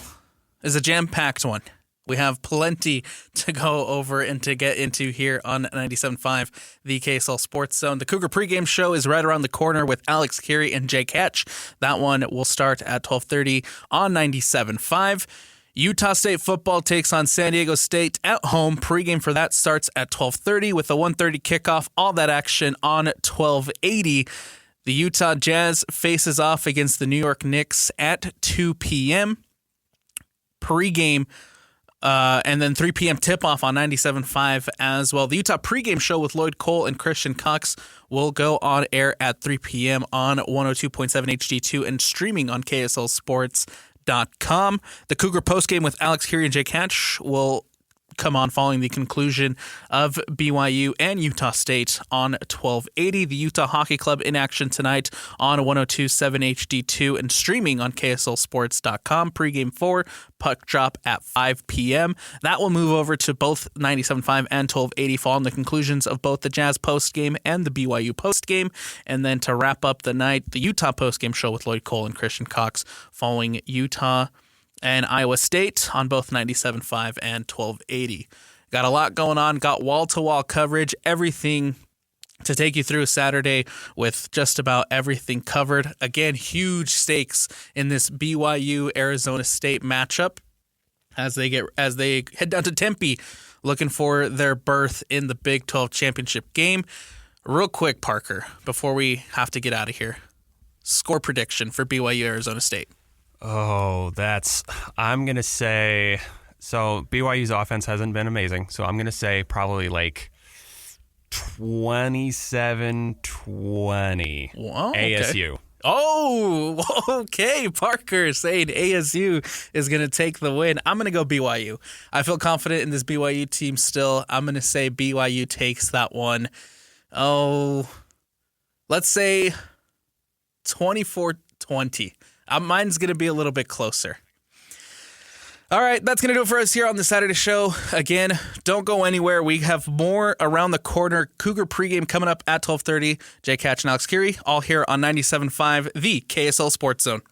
is a jam-packed one. We have plenty to go over and to get into here on 97.5, the KSL Sports Zone. The Cougar pregame show is right around the corner with Alex Carey and Jake Hatch. That one will start at 12:30 on 97.5. Utah State football takes on San Diego State at home. Pregame for that starts at 12:30 with a 1:30 kickoff. All that action on 1280. The Utah Jazz faces off against the New York Knicks at 2 p.m. Pregame, and then 3 p.m. tip-off on 97.5 as well. The Utah pregame show with Lloyd Cole and Christian Cox will go on air at 3 p.m. on 102.7 HD2 and streaming on KSLSports.com. KSLSports.com. The Cougar postgame with Alex Curie and Jake Hatch will come on following the conclusion of BYU and Utah State on 1280. The Utah Hockey Club in action tonight on 102.7 HD2 and streaming on KSLSports.com. Pregame 4, puck drop at 5 p.m. That will move over to both 97.5 and 1280 following the conclusions of both the Jazz postgame and the BYU postgame. And then to wrap up the night, the Utah postgame show with Lloyd Cole and Christian Cox following Utah and Iowa State on both 97.5 and 1280. Got a lot going on, got wall-to-wall coverage, everything to take you through Saturday with just about everything covered. Again, huge stakes in this BYU-Arizona State matchup as they head down to Tempe looking for their berth in the Big 12 championship game. Real quick, Parker, before we have to get out of here, score prediction for BYU-Arizona State. Oh, I'm going to say, so BYU's offense hasn't been amazing, so I'm going to say probably like 27-20 ASU. Oh, okay. Parker saying ASU is going to take the win. I'm going to go BYU. I feel confident in this BYU team still. I'm going to say BYU takes that one. Oh, let's say 24-20. Mine's going to be a little bit closer. All right, that's going to do it for us here on the Saturday show. Again, don't go anywhere. We have more around the corner. Cougar pregame coming up at 12:30. Jake Hatch and Alex Curie, all here on 97.5, the KSL Sports Zone.